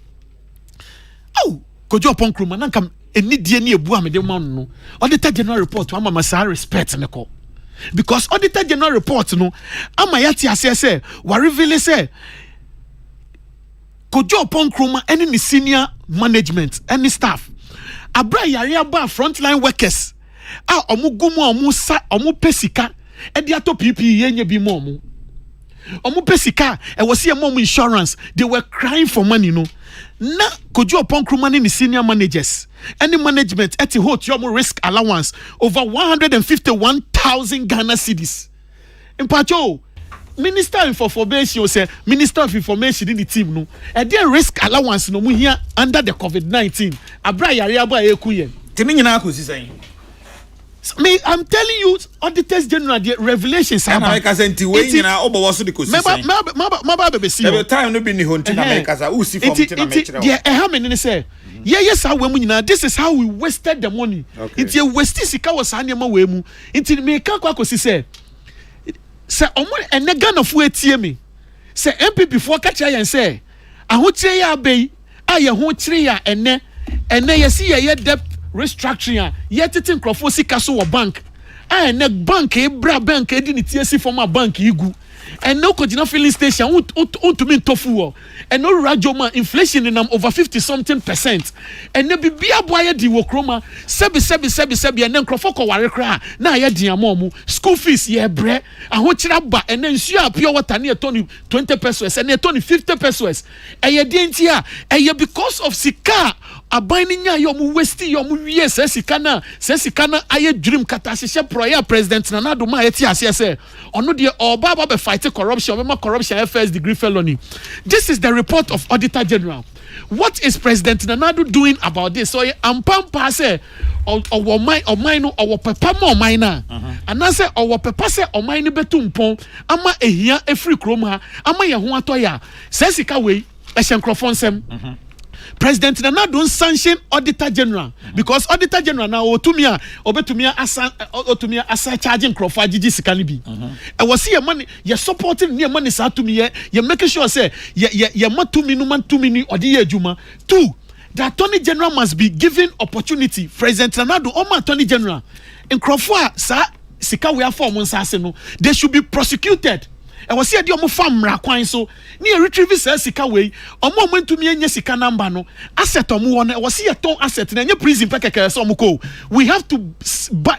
Oh, kojo upon kruma. Nankam eni die ni ebu amede man no. Auditor General report. Ama masa respect neko. Because Auditor General report no. Ama yati asese. Wa reveal say. Kojo upon kruma. Any ni senior management. Any staff. Abra yare aba frontline workers omugumu omu pesika e dia to PP yenye bi mo omu pesika e wose em insurance they were crying for money no na koju upon crew money ni senior managers any management at hold your risk allowance over 151,000 Ghana cedis in pacho Minister of Information say Minister of Information in the team no. And then risk allowance no mu here under the COVID-19. Abra yare aba ekuye. Timi nyina ko sisɛn. Me, I'm telling you, auditors general, the revelations. America senti we nyina obo so de ko sisɛn. Maba bebe see. Every time no be ni honti na America sa usi from ti na mechira. Yeah, how many say? Yes, how we nyina. This is how we wasted the money. It's a waste sika was anema we mu. It's me ka kwa kosi say. Say omo ene Ghana fu etie me. Say MPP for catch ya say. Ahokyire ya abei, aye ho kyire ya ene yesi ye debt restructuring yet tin crofo sika so wo bank na bank e bra bank e di ni tie si former bank igu and no continue filling station to mean tofu and no rajoma inflation in over 50% and ne bibia boy di wo kroma sebi and then crofo ko ware kra na ye dia momu school fees ye bre ahokyira ba and then nsu pure water na tony 20 pesos and tony 50 pesos e ye di ntia e because of sika abani nya yo mu waste yo mu wie sesika na aye dream kata hye proya president na do ma yeti ase se ono de oba be fight corruption be corruption first degree felony. This is the report of Auditor General. What is President Nanado doing about this? So I'm pampa say or mine no or papa mo mine na and I say or papa say or mine betumpon ama ehia efri krom ha ama ye ho atoya sesika we ehyenkrofonsem. President Nana don't sanction Auditor General because Auditor General now obetumia asa charging Crawford GG sikani bi. And was see your money, you're supporting near money sa to me, you're making sure say you ma 2 minutes or the juma. 2, the Attorney General must be given opportunity. President Nana Oma Attorney General in Crawford sa sika we are form no, they should be prosecuted. And was here the omo famra kwan so near retrieve sika we omo mentumi anya sika number no asset omo won was here ton asset na anya prison pekeke so omo ko we have to buy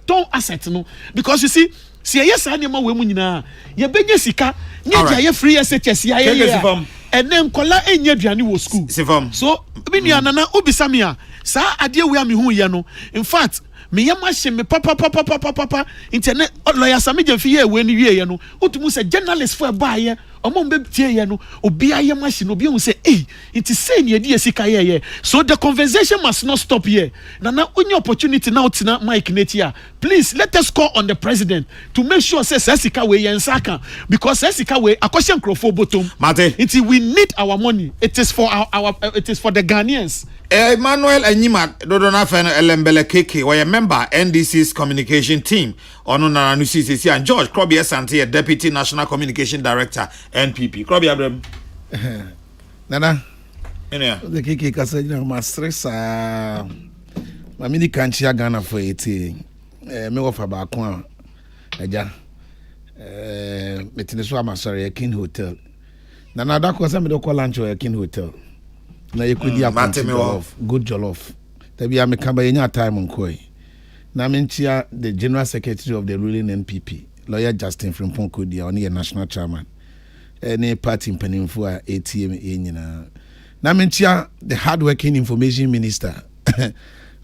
ton asset no because you see yes anema we mu nyina ye benya sika nya ye free SHS ya and then kola enya duane wo school so bi ni anana obisamia sa ade we am hu ye no in fact me yama she me papa internet lawyer Samije fi ye we ni wie no otumu say journalist for ba ye omo mbe tie ye no obi aye machine obi hu say it is say ne die sika ye so the conversation must not stop here na only opportunity now tina Mike Netia please let us call on the president to make sure say sika we yen saka because sika we akoshe nkrofo bottom we need our money. It is for our it is for the Ghanaians. Emmanuel Enyima Dodona Fen Elembele Keke were a member NDC's communication team ono na CCC and George Krobi Asante Deputy National Communication Director NPP. Krobi Abrem Nana enia the Keke kasa jina ma stress ma mini kanchi Ghana for 80 me wo fa ba ko a aja metine so amasori King Hotel Nana da ko sa me do call lunch o King Hotel na ye kudi jollof good jollof tabi ya mekamba yenya time nkoi na mentia the general secretary of the ruling NPP lawyer Justin Frimpong kudi on the national chairman any party mpanimfo a ATM nyina na mentia the hardworking information minister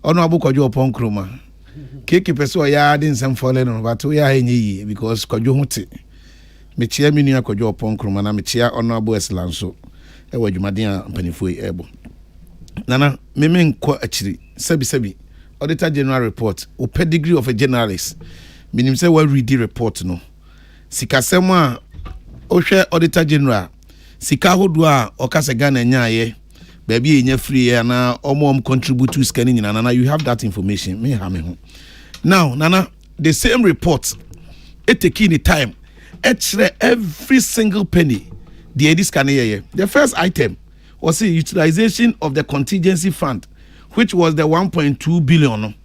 ono abukwadwo opon kroma keke peso ya din sam fole no but we ya enyi because kwadwo hote mechia menu akwadwo opon kroma na mechia ono abu eslanso ewa jumadia mpanifo ebo nana meme nko achiri sebi Auditor General report o pedigree of a journalist minim say we read the report no sikasem a o hwe Auditor General sika hodo a o kase Ghana nyaaye baby enya free na omom contribute to scanning nyina nana you have that information me ha me ho now nana the same report it take any time every single penny the first item was the utilization of the contingency fund, which was the 1.2 billion.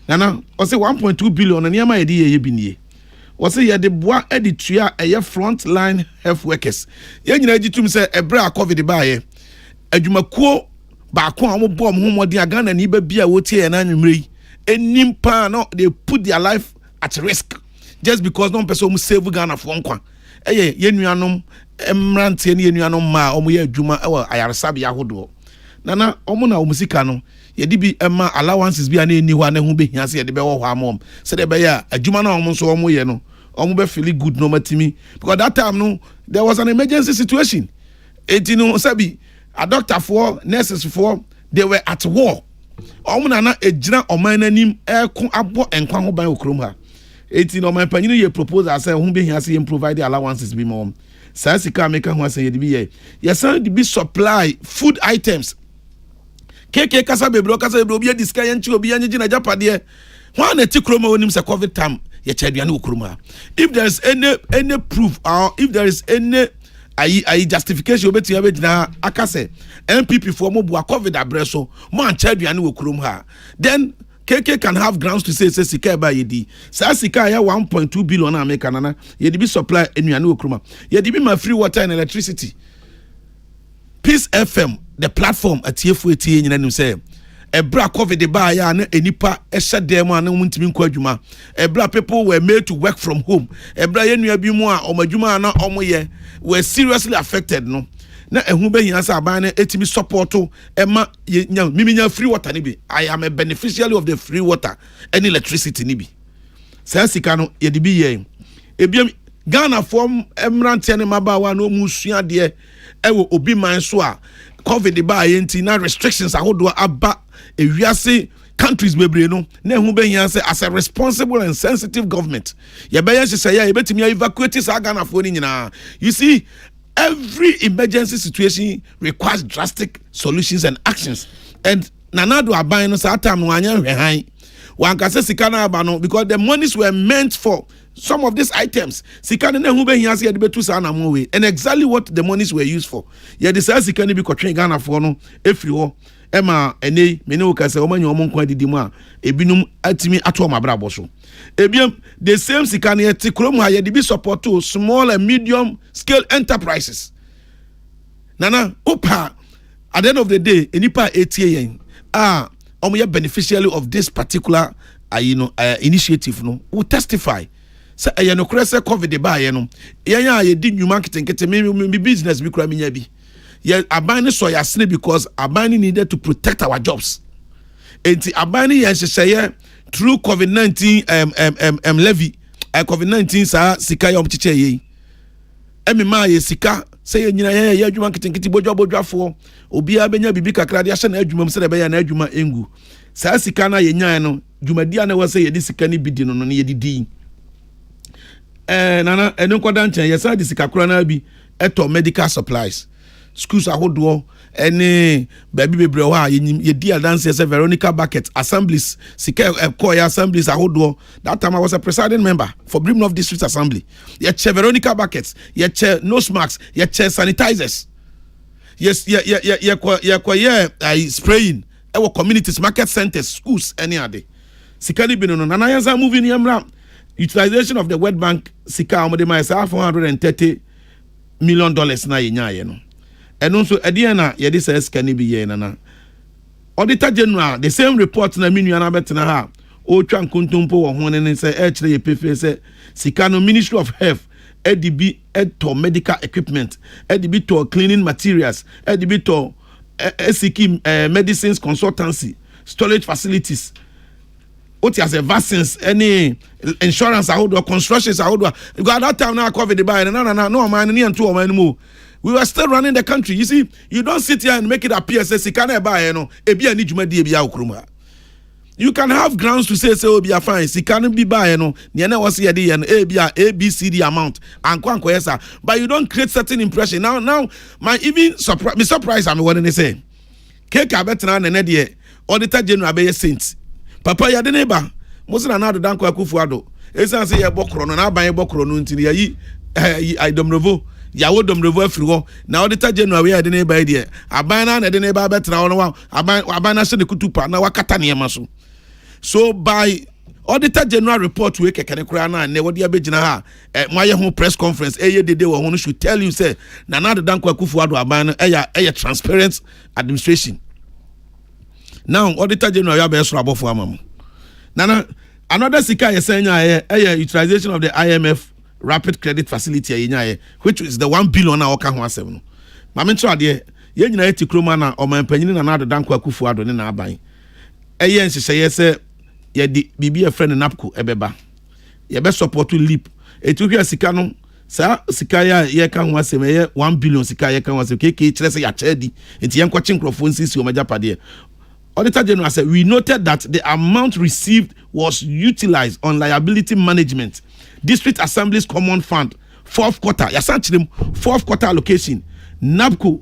Nana, was the 1.2 billion and yama edi binye. Was the bois editua a front line health workers. Yan jitum say a bra COVID baye. A jumakuo bakwa mo bom homo dia Ghana ni bia wotie na nwumre. Enimpa no they put their life at risk just because no person mu save Ghana for nkwa. Yenuanom emrantie ne yenuanom ma omo ye adwuma ewa ayaresabe yahodo nana omo na omusika no ye di bi ema allowances bi ana eni ho ana ho behia se ye de be wo ho amom se de be ya adwuma na omo so omo ye no be feeling good no matimi because that time no there was an emergency situation. You know, sabi a doctor for nurses for they were at war. Nana ejina oman nanim ko abo enkwa ho ban okrom ha. You know, my panyin ye propose as say who be here say provide the allowances be more. Sa sika make ho say ye be here. Yes sir, be supply food items. Keke kasa bebro obi disca yen chi obi anye na japade. Why na tikroma onim say COVID time ye cheduane okroma. If there is any proof or if there is any justification obeti abegina akase MPP for mo bua COVID abreso mo an cheduane okrom ha. Then KK can have grounds to say sika ba yedi. Sa sika ya 1.2 billion America nana yedi bi supply enuane okroma. Yedi bi ma free water and electricity. Peace FM the platform at TF8 nyina nim say ebra COVID ba ya na enipa ehye dem a na muntimi nkwa adwuma ebra people were made to work from home ebra yenua bi mu a omadwuma na omoye were seriously affected no na ehu be hia sa aban na etimi support ema miminya free water ni bi. I am a beneficiary of the free water and electricity ni bi sa sika no ye de bi ye ebiem Ghana form emrante ne mabawa no musua de ewo obi man so a COVID ba yenti na restrictions ahodo aba ewiase countries bebre no na ehu be hia say as a responsible and sensitive government ye be yan say ya ebetimi evacuate sa Ghana for ni nyina. You see, every emergency situation requires drastic solutions and actions, and nanado aban no sa time no anya hwehan wan ka say sika na aba no because the monies were meant for some of these items. Sika na hu be hia say de betu sa na mo we, and exactly what the monies were used for. Ye de say sika ni bi kotwen Ghana for no efri ho ema ene me ne o ka say o manya o mo nkwa didi mu a ebinum atimi ato ma brabo so. Ebiem the same sika na yeti krom ha ye de bi support to small and medium scale enterprises. Nana opa at the end of the day enipa etie yen omo beneficiary of this particular initiative no will testify say no krese COVID ba ye no ye di nwuma ketenkete me business bi kura menya bi ye aban so ya sene because aban needed to protect our jobs. Enti aban ye hyehyeye through COVID-19 levy COVID-19 sa sika yom chiche ye emi ma ye sika say ye nyina ye adwuma ketenkete bodwafo obi abenya bibi kakra de ahye na adwuma se de be ya na adwuma engu sa sika na ye nyan no dwumadi na wo say ye di sika ni bidi no ye didi nana eno kwadan chen ye sa di sika kura na bi eto medical supplies schools ahodo any baby bebre wa ye di dance say Veronica Bucket assemblies sika koya assemblies ahodo. That time I was a presiding member for Brimnorth District Assembly. Ye che Veronica Buckets, ye che nose masks, ye che sanitizers. Yes, spraying our communities, market centers, schools, any other. Sika ni bino no nana yanza moving yamra utilization of the World Bank sika omode ma $430 million na ye no. And also ediana ye this is can be ye nana. Auditor General the same report na minu na betina ha o twa nkontompo wo ho ne say e kire ye pefe say sika no Ministry of Health EDB to medical equipment EDB to cleaning materials EDB to medicines consultancy storage facilities what as a vaccines any insurance ahodo constructions ahodo because at that time now COVID by no man ni anto o man mu. We were still running the country. You see, you don't sit here and make it appear say sikana ba no ebi ani dwuma di ebi akroma. You can have grounds to say obi afine sikana bi ba no ne na was here dey no ebi ABCD amount anko yesa, but you don't create certain impression. Now my even surprise am what they say. Keka betra na de Auditor General be saint. Papa ya de neighbor mo na do danko Akufo-Addo. Esan say ye bokro no na ban ye bokro no ntini yayi Idomrevo yawo domrevo afiri ho na Auditor General we ya de neighbor de aban na de neighbor betra ho no aban na se de kutupa na wakata ne yema so. So by Auditor General report we kekere kura na ne wodi abegina ha moye ho press conference dede wo ho should tell you say na de danko Akufo-Addo aban no eya transparent administration. Now Auditor General ya be so abofo amam. Nana another sika yesenya utilization of the IMF rapid credit facility which is the 1 billion na oka ho asem no. Ma me ntwa de ye nyina eti kroma na o man panyini na de danko Akufo-Addo ne na aban. Nhyehyeye se ye di bibi e friend napco ebeba. Ye be support leap Ethiopia sika no sa sika ya ka ho asem 1 billion sika ya ka ho asem keke kire say ya chedi enti yen kwachi nkrofo nsisi o majapade. Auditor General said we noted that the amount received was utilized on liability management, district assemblies common fund, fourth quarter fourth quarter allocation, NABCO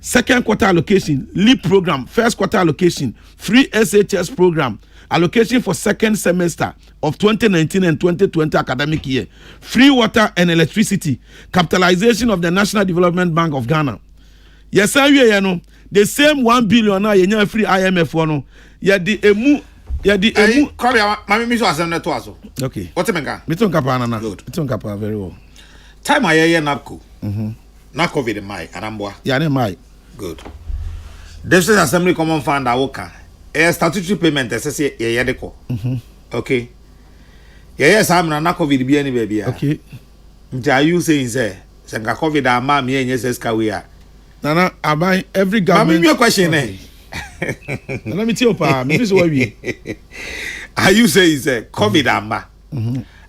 second quarter allocation, LEAP program first quarter allocation, free SHS program allocation for second semester of 2019 and 2020 academic year, free water and electricity, capitalization of the National Development Bank of Ghana. Yes, I know the same 1 billion now you free IMF one. Yeah, the emu. Come here, my miss was on the toazo. Okay. What's a menga? Miton Kapana na. Good. Miton Kapana very well. Time I hear NABCO. Na COVID in my Arambwa. Yeah, ne my. Good. District Assembly Common Fund awoka. Statutory payment say ye deko. Okay. Yeah, Sam na COVID be any baby. Okay. Are you saying say senga COVID ama me nyes ska we are. Nana abai every government. Mami question eh. Let me tell you pa, me this way. Are you saying say COVID ama?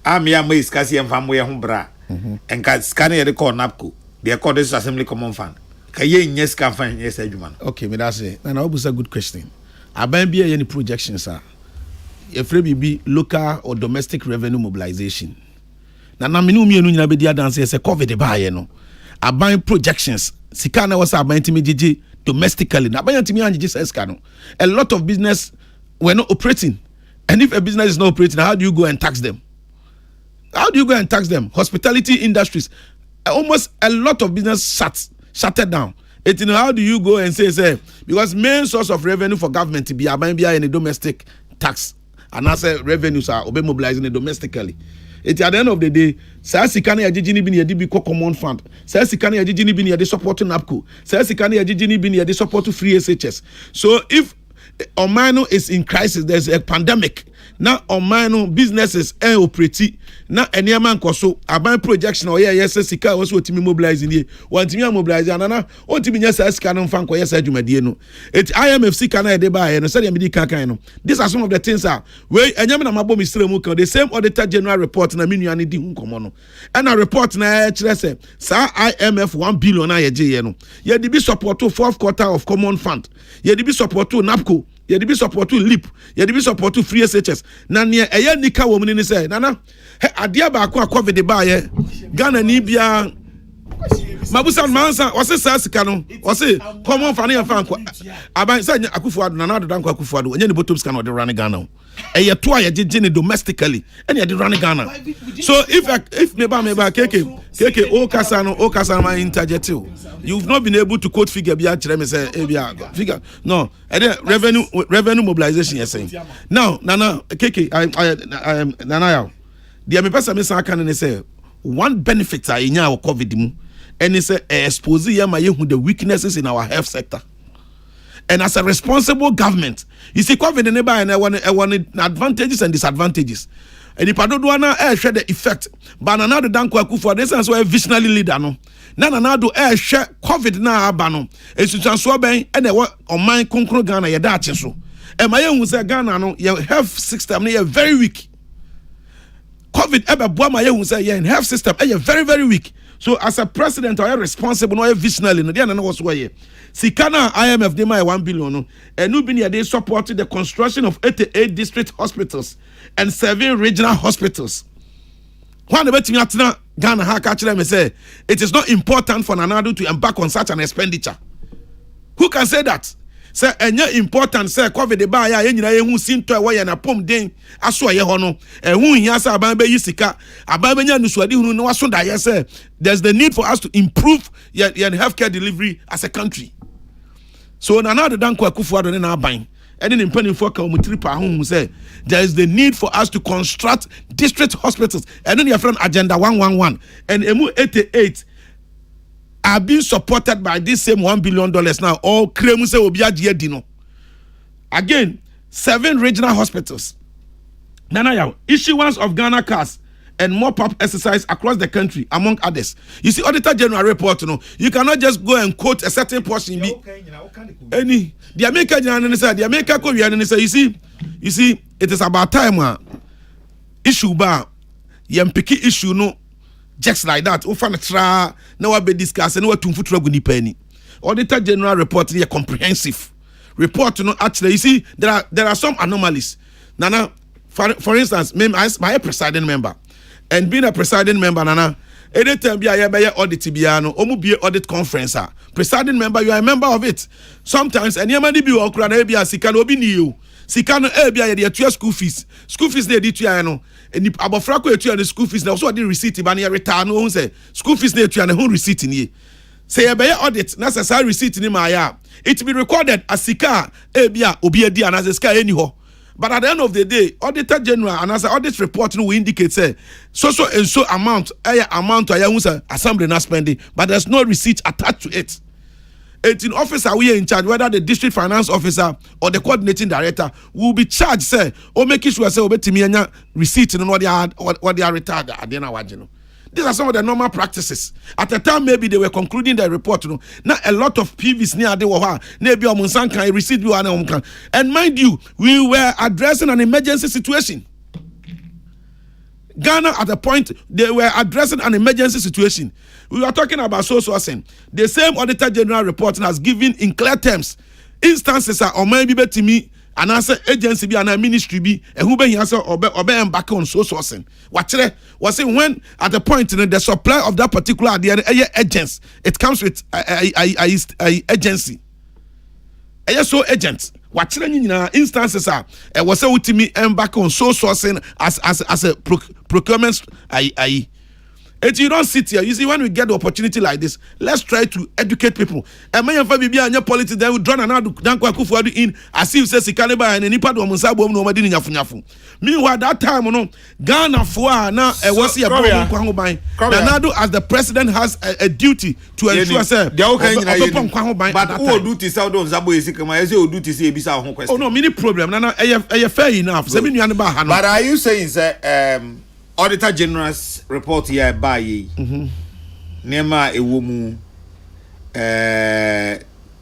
Ami ama iskasi emfamo ye ho bra. Enka scan ye de call NABCO. They call this Assembly Common Fund. Kaye nyes ka fan yes adwuma. Okay, me that's it. Nana obusa a good question. Aban be any projections are. If we be local or domestic revenue mobilization. Nana me no me nyina be dia dance say COVID ba ye no. Aban projections sika na was aban timi domestically na aban timi anje sika no. A lot of business were not operating, and if a business is not operating, how do you go and tax them? Hospitality industries, almost a lot of business shutted down. You know, how do you go and say because main source of revenue for government to be aban bia in the domestic tax, and as revenues are obe mobilizing it domestically. At the end of the day, Sasikani Ajini bin Yadi Biko Common Fund, Sasikani Ajini bin Yadi support to NABCO, Sasikani Ajini bin Yadi support to free SHS. So if Omano is in crisis, there's a pandemic. Now Omano businesses are operating. Now any man koso aban projection or yes sika also timi mobilizing here. One timi mobilize anana o timi nyesa sika no fan ko yes adwumadie no. It IMF sika na e dey buy no say dem dey kan no. These are some of the things we enyam na mabo mistre mu kan the same auditor general report na menu ani di hu komo no. And a report na e kire say sa IMF 1 billion na ye je no. Ye dey be support to fourth quarter of common fund. Ye dey be support to NABCO. Ye dey be support to LEAP. Ye dey be support to free SHS. Na ne eye nika wo mu ni say nana adia ba akwa COVID ba ye Ghana ni bia mabusa mansa o se sika no o se common fund ya fan aban say Akufo-Addo na do dan Akufo-Addo onye ne bottom scan o de run Ghana eye to aye gege domestically and ye de run Ghana. So if me ba keke o kasa ma interject you've not been able to quote figure bia kire me say bia figure no revenue mobilization you saying now nana keke I nana ya the me person me say can say one benefit in our COVID mu and it's expose the weaknesses in our health sector. And as a responsible government, you see COVID in and one advantages and disadvantages. And if I don't want to share the effect, but another danko Akufo-Addo this is why visionary leader no. Na do share COVID na abano. Esu transfer ben and on my konkro Ghana ya da so. And my who say Ghana no your health system no very weak. COVID ebe boa my who say your health system very very weak. So as a president or responsible no visionary no dey na was why Sikana IMF dey my 1 billion no and no be they supported the construction of 88 district hospitals and 7 regional hospitals. When the betting atna Ghana ha catch them say it is not important for Nanado to embark on such an expenditure. Who can say that? Say enya important say COVID de ba ya nyina ye hu sinto e wo na pom den aso ye ho no e hu hia say aban be yisika aban be nya nusuade hunu no waso da ye say there's the need for us to improve your healthcare delivery as a country. So Nanado danko Akufo-Addo na aban and then in penny for Kamutri who say there is the need for us to construct district hospitals and then your friend agenda 111 and emu 88 are being supported by this same $1 billion now. All claims say will be dino. Again, 7 regional hospitals. Nana issuance of Ghana cars and mop-up exercise across the country, among others. You see, Auditor General report, you cannot just go and quote a certain portion. Any the American the American you see, it is about time issue bar. Yempiki issue no just like that. Ofan tra na we be discuss na we tumfu tra gu nipa ani. Auditor General report is comprehensive report. No, actually, you see, there are some anomalies. Nana, for instance, my presiding member, and being a presiding member, Nana, anytime be a audit biano, omu be audit conference. Presiding member, you are a member of it. Sometimes, and yamani be okra na be a sikano obi niyo. Sikano be a the school fees. School fees they did no. And if abofra ko etu the school fees, na so the receipt ba na return no say school fees na etu na who receipt ni. Say a bear audit, necessary receipt in my it be recorded as Sika, Abia, Obiadi, and as a sky anyhow. But at the end of the day, Auditor General and as audit report will indicate say so and so amount to assembly not spending, but there's no receipt attached to it. 18 officer we are in charge, whether the district finance officer or the coordinating director will be charged, say, or make sure say obetimianya receipt in what they are retired at the end of. These are some of the normal practices. At the time, maybe they were concluding the report. You know, now a lot of PVs near the Waha, maybe Omunsanka received you and mind you, we were addressing an emergency situation. Ghana, at the point they were addressing an emergency situation. We were talking about sourcing. The same Auditor General report has given in clear terms instances are or maybe to me. And answer agency be and a ministry be and who be answer or back on sourcing. What was it when at the point in the supply of that particular agents, it comes with a agency. So agents. What instances are was a to me and back on sourcing as a procurement If you don't sit here, you see, when we get the opportunity like this, let's try to educate people. And many of them be on your politics, they will draw another in as if says Sikaneba and any part of Musabo no Madini Yafu. Meanwhile, that time, Ghana for now, was here. Nanado, as the president, has a duty to ensure, sir. But who duty South of Zabo is duty say Bisa question. Oh, no, many problem. Nana, fair enough. But are you saying, sir, Auditor General's report here by Nema a woman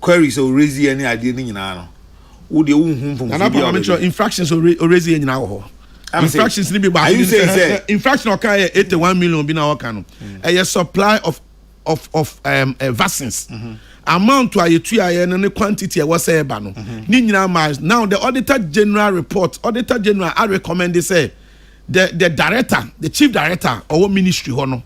queries or raise any idea in an would you from infractions or raise in now? Infractions need be by you say infraction okay 81 million bin our canon. A supply of vaccines. Amount to a 2 and quantity was say bano. Now the Auditor General report, Auditor General I recommend they say the director, the chief director or ministry hono.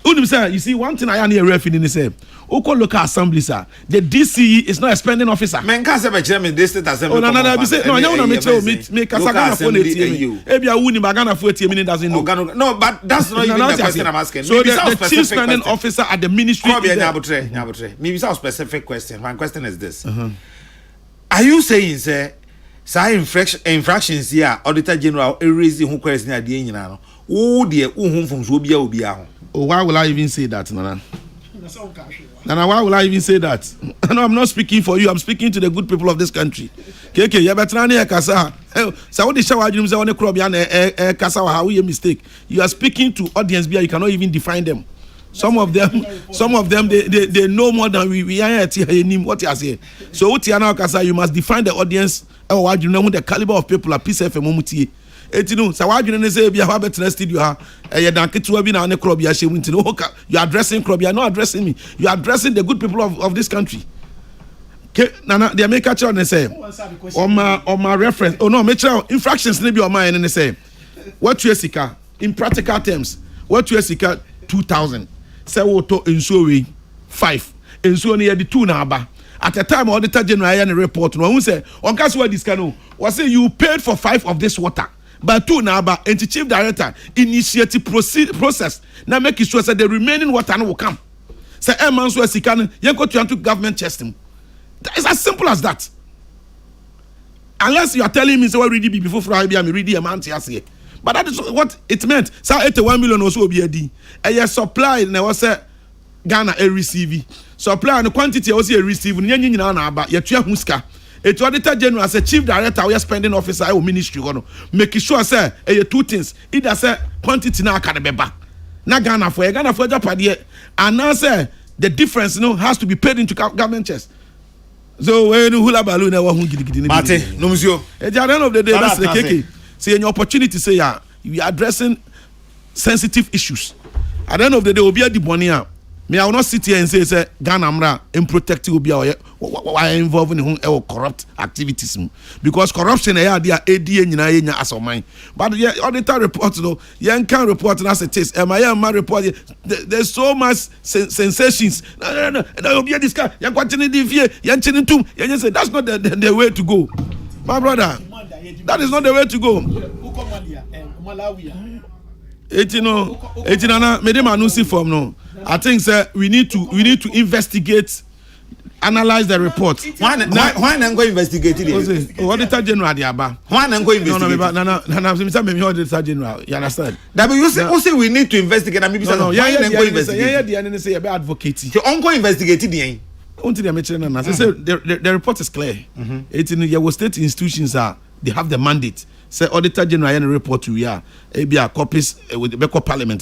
You see, one thing I am here referring say, Oko local assembly, sir. The DCE is not a spending officer. Men can't say German district assembly. No, you want to make Kasagana for Bagana for 80 minutes doesn't know. No, but that's not even the question I'm asking. So the chief spending officer at the ministry. Maybe some specific question. My question is this: are you saying, sir? Say infractions here, Auditor General raising who queries near the end. Oh, dear, from Zobia. Why will I even say that, Nana? Nana, why will I even say that? No, I'm not speaking for you, I'm speaking to the good people of this country. KK, you better not Kasa. So, what the shower dreams on the crop, Kasa, how you mistake? You are speaking to audience, you cannot even define them. Some of them, they know more than we are at what you are saying. So, what you are now, Kasa, you must define the audience. Oh, why do you know the caliber of people are peace FM Mumuti? You so why do you say be a better studio? You are addressing crop, you are not addressing me. You are addressing the good people of this country. Okay, Nana, they make a choice and say, on my reference, oh no, make sure infractions maybe on mine and they say, what you seek in practical terms, what you seek 2,000, say what to insure 5, insure near the 2 now. At the time, Auditor General and a report, no one said, on Caswell this canoe was say you paid for 5 of this water, but 2 now, and the chief director initiative process. Now make sure that the remaining water will come. Say, Emma's was can you go to government chesting. It's as simple as that. Unless you are telling me so already before Friday, I'm reading a month here. But that is what it meant. So 81 million or so be a D. And your supply, and I was say Ghana a receive. Supply and the quantity also a receive. But your Huska. It's Auditor General as a chief director, we are spending officer or ministry. Making sure, say, 2 things. Either say quantity now can be back. Now Ghana for Japan, and now say the difference has to be paid into government chest. So when hula balloon, no monsieur. At the end of the day, that's the KK. See, an opportunity say, we are addressing sensitive issues. At the end of the day, Obi a Dibonia. Me, I will not sit here and say Ghana Amra and protect Obi why involved in corrupt activities. Because corruption is there AD as of mine. But yeah, all the time reports though, you can report as it is. My report, there's so much sensations. No. Obi a this guy, you continue to fear, you too. You say that's not the way to go. My brother, that is not the way to go. 18 form no. I think sir we need to investigate, analyze the report. Why not go investigate it? Auditor General Diaba. Why not go investigate? No, Auditor General. You understand? You say we need to investigate. Why not go investigate? Yeah, say about advocating. The ongoing investigate until the report is clear. Your state institutions they have the mandate. Say Auditor General report to copies with the Beko Parliament.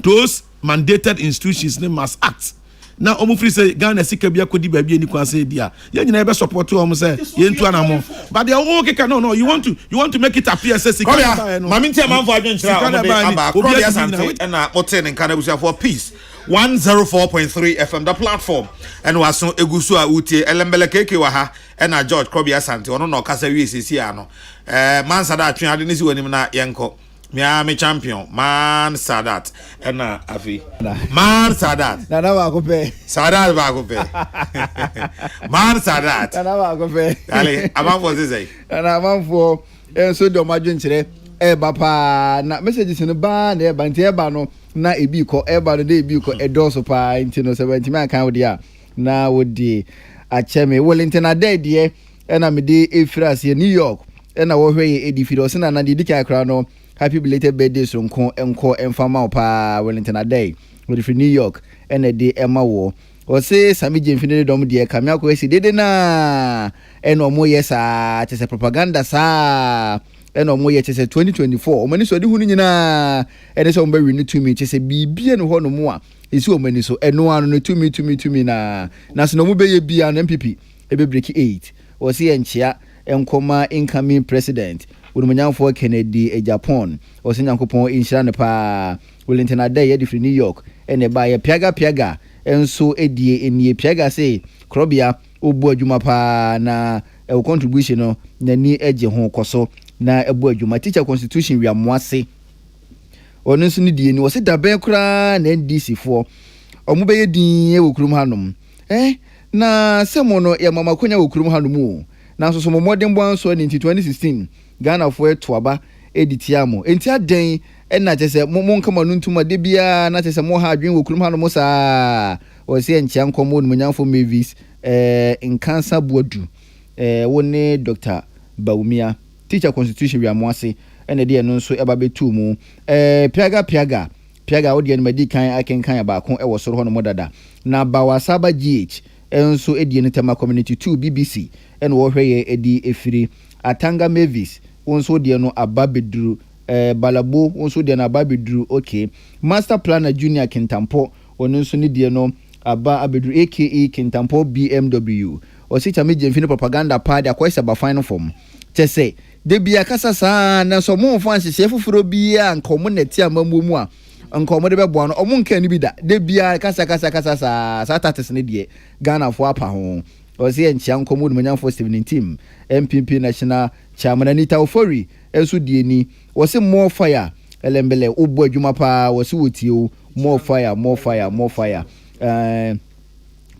Those mandated institutions must act. Now, free say Ghana Sikabia could be baby any can say dear. You never support to say into an amount. But they are okay. No, you want to make it appear as a Mamintia man for adventure for peace. 104.3 FM the platform and was so egusu a utie elembele keke wa ha na George Kobe Asante ono no kasa wi sisi ano man Sadat twen ade nisi wanim na yenko me champion man Sadat na afi man Sadat na ba ko pe Sadat ba ko pe man Sadat na ba ko pe ale amanfo sesai na amanfo so do madwenkyere ba pa na messages no ba na ba ntia ba no na ebi ko eba no de ebi ko edoso pa intino 70 man kan wodi a na wodi a cheme Wellington adede na me de efrase New York na wo hwe edifiri o se na de dika akra no happy belated birthday so enko enfama pa Wellington adede wodi fi New York na de ema wo o se sami jemfini dom de kamia ko esi dede na eno mo yesa tese propaganda sa eno mo ye chese 2024 o mani so de hunu nyina ene so mba wini to me chese bibie no ho no mo a esi o mani so eno anu no to me na so no mo be ye bia na MPP e be break 8 o se enchia enkoma incoming president Urumanyanfo Kennedy e Japan o se nyankopon inhyira ne pa Wellington Adai ye di New York ene ba ye piaga enso edie enie piaga se krobia obu adwuma pa na e contribution no nani eje ho koso na ebu adwuma teacher constitution wi amoase onu nso ni die ni wo se daben kura na NDC fo omu be yedin e wokurum hanom na semo no ya mama konya wokurum hanom o na so mo modern bwanso ni 2016 Ghana fo etoaba editiamo enti aden na chese mo nkama no ntuma de bia na chese mo ha adwen wokurum hanom sa o se enchia nkomo no nyamfo Mavis nkansa buadu woni Dr. Baumia teacher constitution wi amoase ene de no nso eba betu mu piaga odi en madi kan akenkan ba ko e wo soro hono modada na bawasaba GH enso edi en tema community 2 BBC en wo hweye edi efiri Atanga Mavis wonso de no ababedru balabo wonso de na ababedru okay master planner junior Kintampo wonso ni de no aba abedru aka Kintampo BMW o si chame jemfini propaganda party akwese ba final form chese de bia kasa sa na so mo fo anhye fufuro bia nkomo neti amamu mu a nkomo de bebo no omo nka ni bi da de bia kasa sa tates ne de Ghana fo apa ho o si enchia nkomo no nyamfo 17 MPP national chairman Anita Ofori enso die ni wo se more fire elembele obu adwuma pa wo se wotio more fire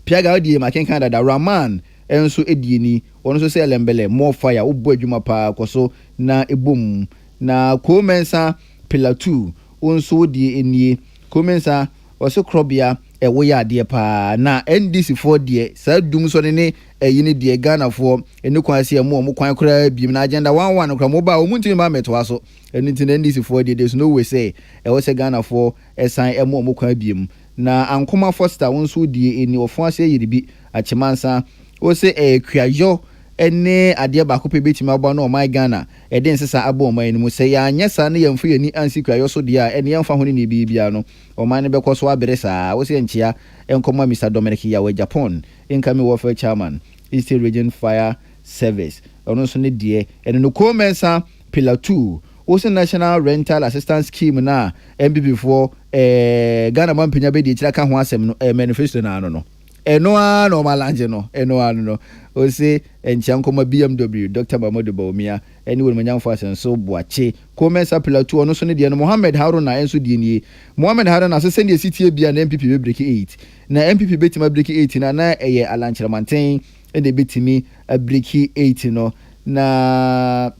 piaga odi ma ken Canada Raman enso edie ni ono so se elembele more fire obu adwuma pa koso na ebom na komensa pillar 2 onso die enie komensa oso krobia ewo ya de pa na NDC for die sa dum so ne eyini die Ghana for eni kwase mo kwan kora biem na agenda 11 kora mo ba o muntimi ma metwa so eni tin NDC for die there's no way say ewo se Ghana for esan mo kwan biem na ankoma Foster onso die eni ofo ase yiribi achimansa o se kwayo ene ade ba ko pe betima abo na o my Ghana den sesa abo o my ni mu se ya nyesa na yamfu yani ansi kwayo so dia ene yamfa ho ni bibia no o man ne bekọ so abere sa o se nchia enkoma Mr. Dominic Yawe Japan incoming warfare chairman Eastern Region Fire Service ono so ne die ene no commensa pillar 2 o se National Rental Assistance Scheme na MPP for Ghana man pinya be di chira ka ho asem no manifesto na no eno a no malanje no eno a no o se enchankoma BMW Dr. Mamadou Bawumia eni won manyamfo asenso boache Kome Plateau no so ne de no Mohammed Haruna enso de ni Mohammed Haruna so send the city bia na MPP be break 8 na MPP betima break 8 na eye alanchiramanten e de betimi break 8 no na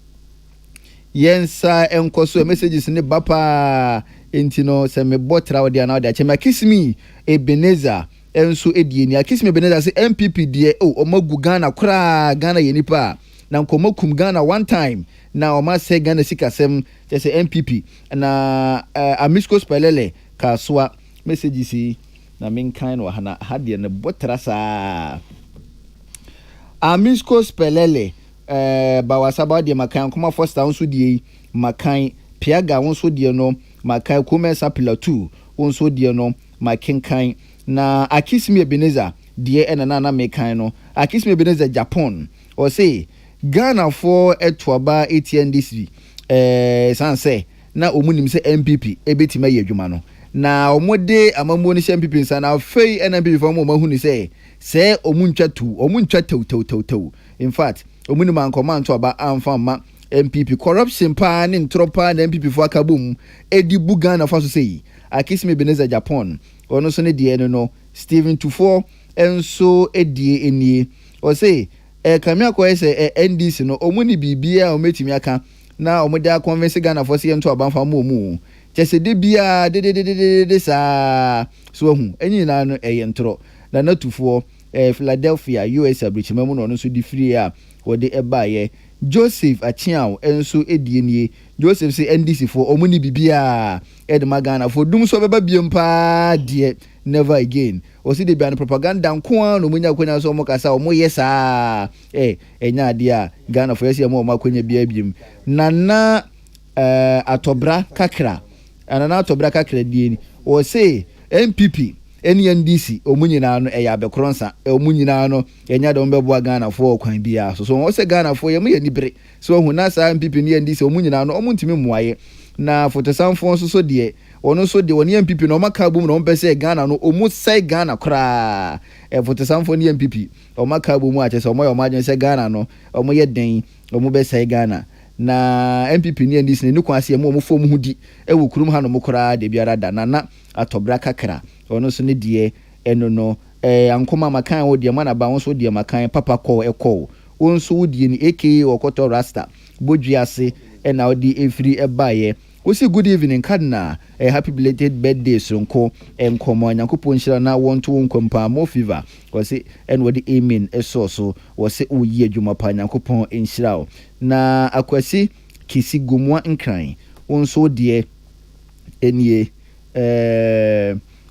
yensa enkoso messages ne bapa enti no se me botra wo de na de achema kismi Ebenezer enso edie ni akisme Ebenezer se MPP de omagu Ghana kra Ghana yenipa na nkomakum Ghana one time na oma se Ghana sikasem se MPP na amisco spelele kaswa messages na min kind wa hana hade ne botra sa amisco spelele bawasaba de makan kuma first down so die makan piaga won so die no makan Kome Plateau won so die no makenkan na akismi Ebenezer die na mekan no akismi Ebenezer Japan o say Ghana for etwaba ATNDC sanse na omunim se MPP ebetima ye adwuma no na omode amammo ni MPP nsa na fei NPP fo mo mahu ni se omuntwa tew in fact omunim ankoma ntoba amfa ma MPP corruption pa ni ntropa na MPP fo akabom edi bu Ghana fa so sei akismi Ebenezer Japan ono so ne die no Stephen Tufo enso edie enie o say kamia ko ese NDC no omuni bibia o metimi aka na omuda convince Ghana for se nto abanfa mu chese de bia de sa so hu enyi na no ntro na natufo Philadelphia US abrichima mu no so di free a wode ebaye Joseph Achiao enso edienie Joseph say NDC for omuni bibia edma Ghana for dum so beba biempa de never again o si de bia no propaganda nko no munya kwenya so mo kasa o mo yesa enya de a Ghana for yesi mo makwenya bia biem nana atobra kakra anana atobra kakra die o say MPP NDC omunyina no eya bekronsa omunyina no enya de ombebo Ghana for kwan bia so o say Ghana for yem ye nibre so hu na sa MPP ni NDC omunyina no omuntimi muaye na fotosanfo so de ono so de woni MPP no maka bum no mpese Ghana no omu sai Ghana kra fotosanfo ni MPP o maka bum a chese o moyo majen se Ghana no omu ye den omu be sai Ghana na MPP ni NDC ni kwase mo fom hudi ewo kurum ha no mokra de biara da na atobra kakra ono so ne de eno no ankoma makan wo de mana ba won so de makan papa ko ekọ won so wodi ni aka okoto rasta boduase na odi efiri ebaye we say good evening Kadna happy belated birthday sonko enkomo nyankopon nshira na wonto wonkompa mo fever we say and we the amen so we say oyi adwuma pa nyankopon nshira na akwasi kisi gomwa nkran wonso de enie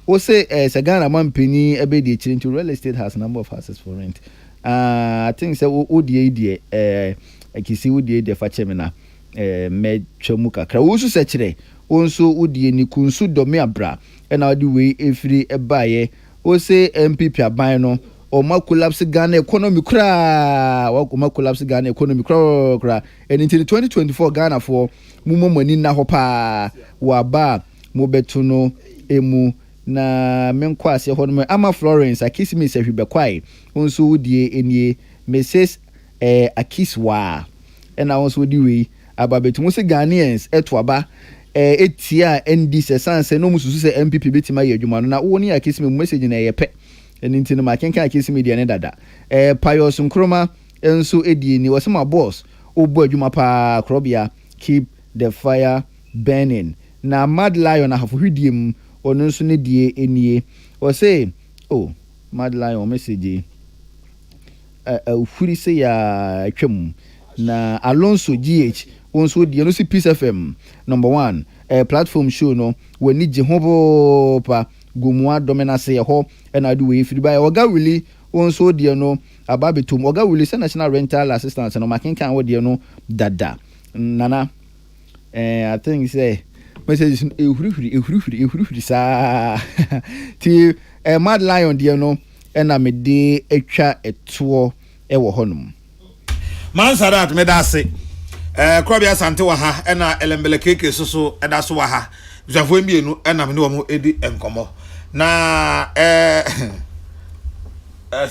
we say Sagana man peni ebe de chiri real estate has a number of houses for rent I think say odie de kisi odie de fachemina me chomu kakra wo su sekire wonso udie ni kunsu dome abra na odi we efiri ebaye o se MPP aban no o ma collapse Ghana economy kra wa ko ma collapse Ghana economy kra and in 2024 Ghana for mumomani na hopa wa ba mo betu no emu na menkwa ase ho no ama Florence akisimi se hwebekwai wonso udie enie Mrs akiswa na wonso odi we ababetumo se Ghanaians etwaba etia NDC sanse no mususu se MPP betima ye adwuma no na woni akisime message na yepe eninti no makenka akisime de ne dada Pius Nkroma enso edie ni wasema boss obo adwuma pa krobia keep the fire burning na Mad Lion ahafodiem ono nso ne die enie o say Mad Lion message ufuri se ya twem na Alonso GH onso die no si Peace FM number 1 platform show no wani je ho pa gomua dominance ho na do we free by oga really onso die no ababetum oga really se national rental assistance no makenkan wo die no dada nana I think say message ehurihuri sa ti Mad Lion die no na me de etwa eto ewo honum Mansarat medase krobia sante wa ha na elembele keke soso eda so wa ha Zafo mmienu na me ne wo edi enkomo na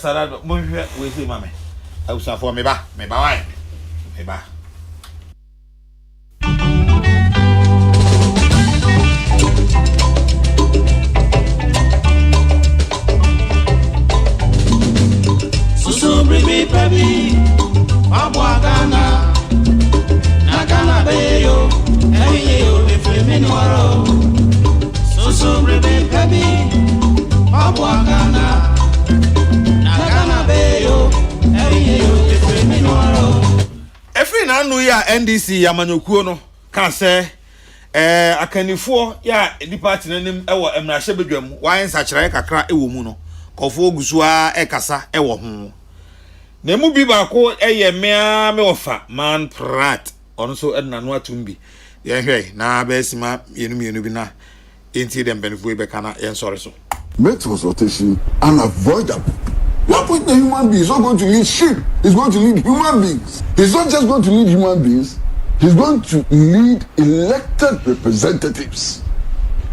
sarado mo hwe we say mame awusafo me ba why me ba Susu brimi pebi Abwa Ghana Na Ghana beyo Eyo efremi nwaro Susu brimi pebi Abwa Ghana Na Ghana beyo Eyo efremi nwaro Efri na anu ya NDC ya manyokuo no ka se akanifo ya dipati nanim ewo emrahye bedwam wan sachire kakra ewo mu no kofo ogusu a ekasa ewo ho na mu bi ba ko eye mea me ofa man prat ono so edna no atumbi ye hwe na besima yenu bi na enti dem benefo e beka na yen sore so make consultation unavoidable. What with the human being is not going to lead sheep, he's going to lead human beings. He's not just going to lead human beings, he's going to lead elected representatives.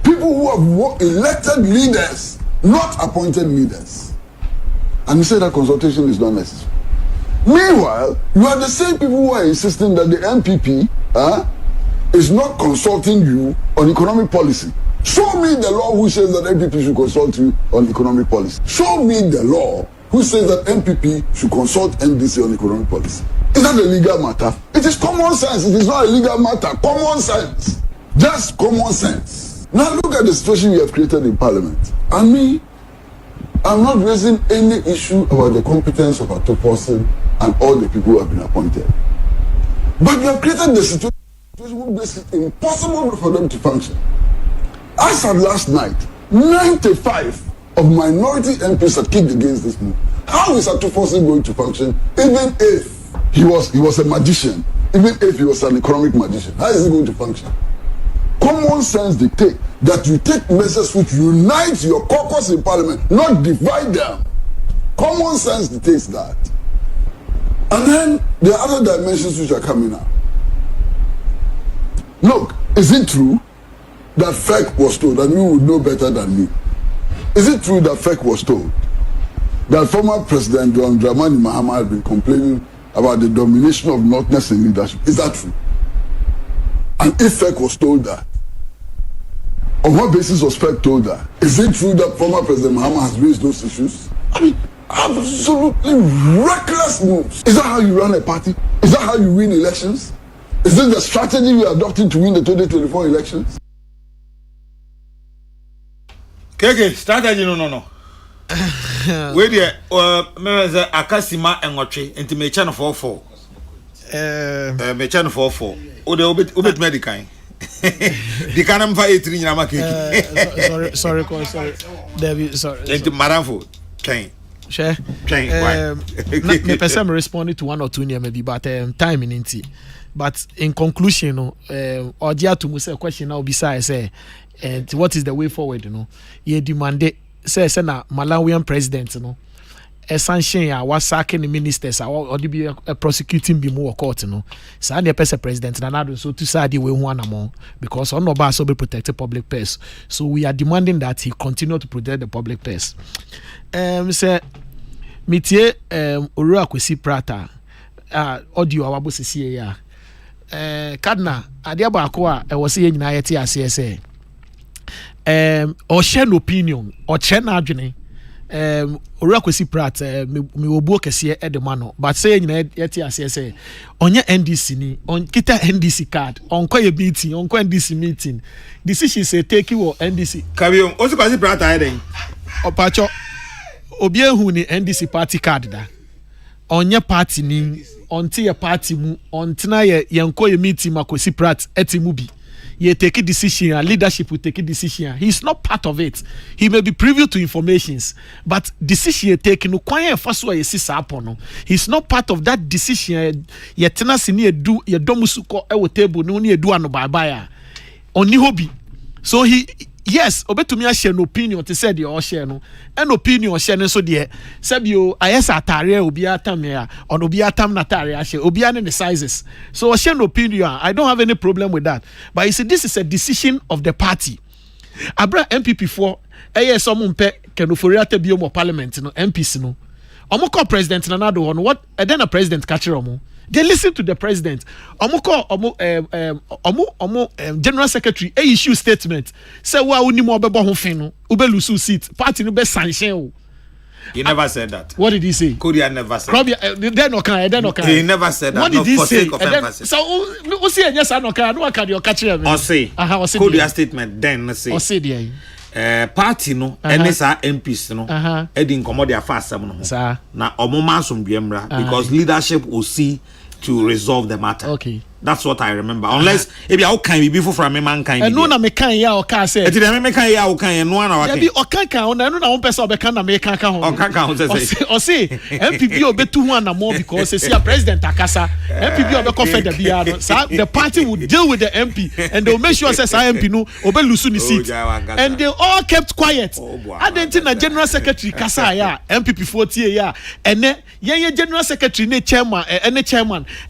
People who have elected leaders, not appointed leaders. And he said that consultation is not necessary. Meanwhile, you are the same people who are insisting that the MPP is not consulting you on economic policy. Show me the law who says that MPP should consult you on economic policy. Show me the law who says that MPP should consult NDC on economic policy. Is that a legal matter? It is common sense. It is not a legal matter. Common sense. Just common sense. Now look at the situation you have created in Parliament. And me, I'm not raising any issue about the competence of a top person and all the people who have been appointed. But you have created the situation which makes it impossible for them to function. I said last night, 95 of minority MPs have kicked against this move. How is Atufosin going to function even if he was a magician, even if he was an economic magician? How is he going to function? Common sense dictates that you take measures which unite your caucus in Parliament, not divide them. Common sense dictates that. And then there are other dimensions which are coming up. Look, is it true that FEC was told, and you would know better than me? Is it true that FEC was told that former President John Dramani Mahama had been complaining about the domination of Northness in leadership? Is that true? And if FEC was told that, on what basis was FEC told that? Is it true that former President Mahama has raised those issues? I mean, absolutely reckless moves. Is that how you run a party? Is that how you win elections? Is this the strategy you are adopting to win the 2024 elections? Okay, strategy no. Wait there, me akasima enwotwe enti me cha no 44. Me cha no 44. O de obet medical. Di kana mfa etri nyina ma keke. Sorry. David, sorry. Enti maranfo, train. Share. Why? Me person responding to one or two near maybe, but time in inti. But in conclusion, Odia to Musa question now besides say, and what is the way forward? Ye demanded say na Malawian president, a sanction ya was sacking the ministers or be a prosecuting be more court, So the person president and I so to say the way one among because on no bar so be protected public purse. So we are demanding that he continue to protect the public purse. Say Mitie Uru Kwesi Prata audio awabo sisi ya. Kadna adia baako a ɛwɔ se yɛ nyinaa yɛte aseɛ sɛ ɔhyɛ no opinion ɔkyɛ na adwene owura Kwesi Pratt me obuo kɛseɛ ɛde ma no but sɛ yɛ nyinaa yɛte aseɛ sɛ ɔnyɛ NDC ni ɔnkita NDC card ɔnkɔ yɛ meeting ɔnkɔ NDC meeting decision sɛ take wɔ NDC kabiom osi Kwesi Pratt ayɛ den ɔpacho obi ehu ni NDC party card da ɔnyɛ party ni onti ye party mu ontena ye yenko ye meeting ma Kwesi Pratt etimu bi ye take decision leadership will take decision he's not part of it he may be privy to informations but decision taken no kwan ye fa so ye sisa apo no he's not part of that decision ye tena se ne edu ye domusu ko e wo table no ne edu ano bye bye oni hobby so he yes obetumi a share no opinion to say the all share no an opinion share no so there sabio ayesa atare obi atam ya on obi atam na atare share obi an the sizes so share no opinion I don't have any problem with that but you see this is a decision of the party abra MPP for some mpe kenofori atabio mo parliament no MPs no omo president na nado on what then a president catch omo. They listen to the president. General Secretary issue statement. Say wa uni mo bebo ho fin no. Ube lusu seat. Party no be sanction o. He never said that. What did he say? Kodia never said. He never said that. What did he say? So we say yes no kan no ka dey catch him. Or say. Kodia statement then say. Or say there. Party no NSA MPs no edi nkomo dey afa asem no na omo ma asomdwemra because leadership will see to resolve the matter. Okay. That's what I remember. Unless maybe I can be from a man kind. And no na me kan ya o ka say. Eti dem me kan ya o kan no na wa kan. Be o kan no na one person be kan na me kan ho. O kan say. O say MPP obetu ho na more because say president akasa. MPP obeko feda bia no. The party will deal with the MP and they will make sure say MP no obe lose ni seat. And they all kept quiet. Adenti na general secretary kasa ya MPP 40 ya. Ene yen general secretary ne chairman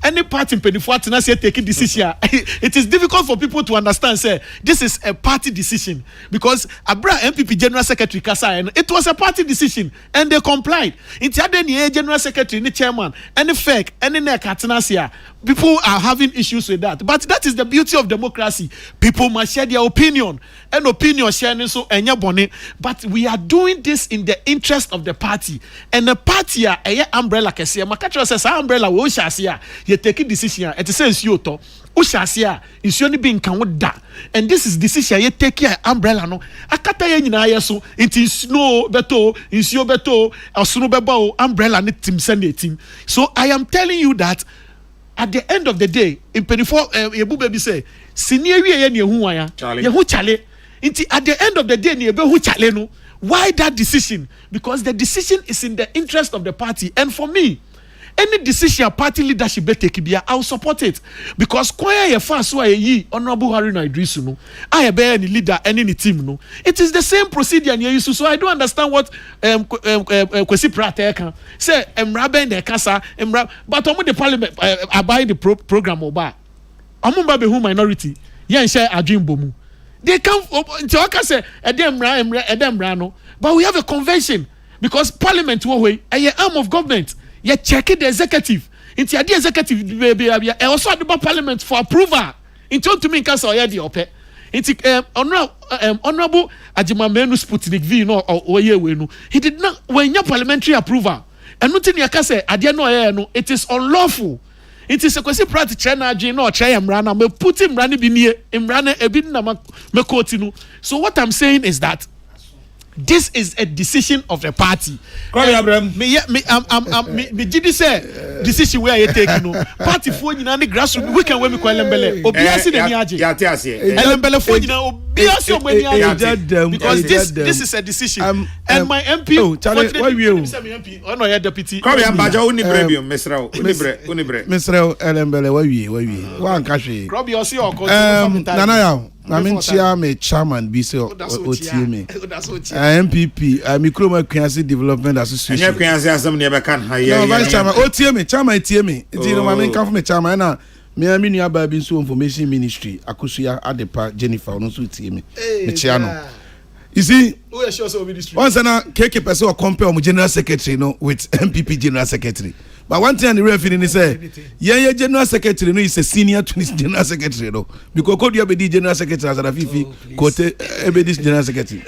any party mpedifo atena say taking decision. It is difficult for people to understand say this is a party decision because Abra MPP general secretary kasa and it was a party decision and they complied. It had any general secretary any chairman any fake any neck atena say people are having issues with that, but that is the beauty of democracy. People must share their opinion and opinion sharing so enya bone, but we are doing this in the interest of the party and the party a umbrella Kesseh makacho says umbrella wo shasia you take decision it says you to ushasia is only being can da and this is decision you take your umbrella no akata ye nyina yeso it is snow beto insio beto osunu beba umbrella ne team send team. So I am telling you that at the end of the day in 24 yebu baby say senior wie ye ne hu wan ye hu chale inti at the end of the day ne be hu chale no. Why that decision? Because the decision is in the interest of the party. And for me, any decision party leadership be take bia, I'll support it. Because kwaya ye fa so ayi honorable Haruna Idrisu no, I be any leader any team no. It is the same procedure and use so I don't understand what Kwesi Pratt can say emra ben de kasa emra but omo the parliament abide the program oba. Omo ba be who minority. Yen share adwin mu. They come to say edem no, but we have a convention because parliament way a arm of government. You check the executive. Into the executive baby also at the parliament for approval. Into to me council ya the ope. Into honorable Ajimamenu Sputnik V no or we no. He did not when your parliamentary approval. And nothing you can say no it is unlawful. It is a question practice China no try Mrana me put him running be near Mrana ebin na me quote. So what I'm saying is that this is a decision of the party. Me did say decision where you take no party for you na grassroots we can we call Elembele obiase de mi age Elembele for you na obiase o mani age because this is a decision and my MP no ya deputy come here baja unibre mesrao Elembele we wan ka hwe Robbie osi okọ nana ya na me chia me chairman bi say otie me MPP Mikroma Kwiase Development Association anya Kwiase asem ne be kan ha ya no vice chairman otie me chairman tie me nti no ma me kan for me chairman na me nua ba bi so information ministry akosuya adepa Jennifer no so tie me me chia no you see who is sure so ministry once na KK person or compare o general secretary no with MPP general secretary. But one thing the referee say, yeah, general secretary no is a senior to this general secretary no because could you be general secretary as a Fifi quote this general secretary.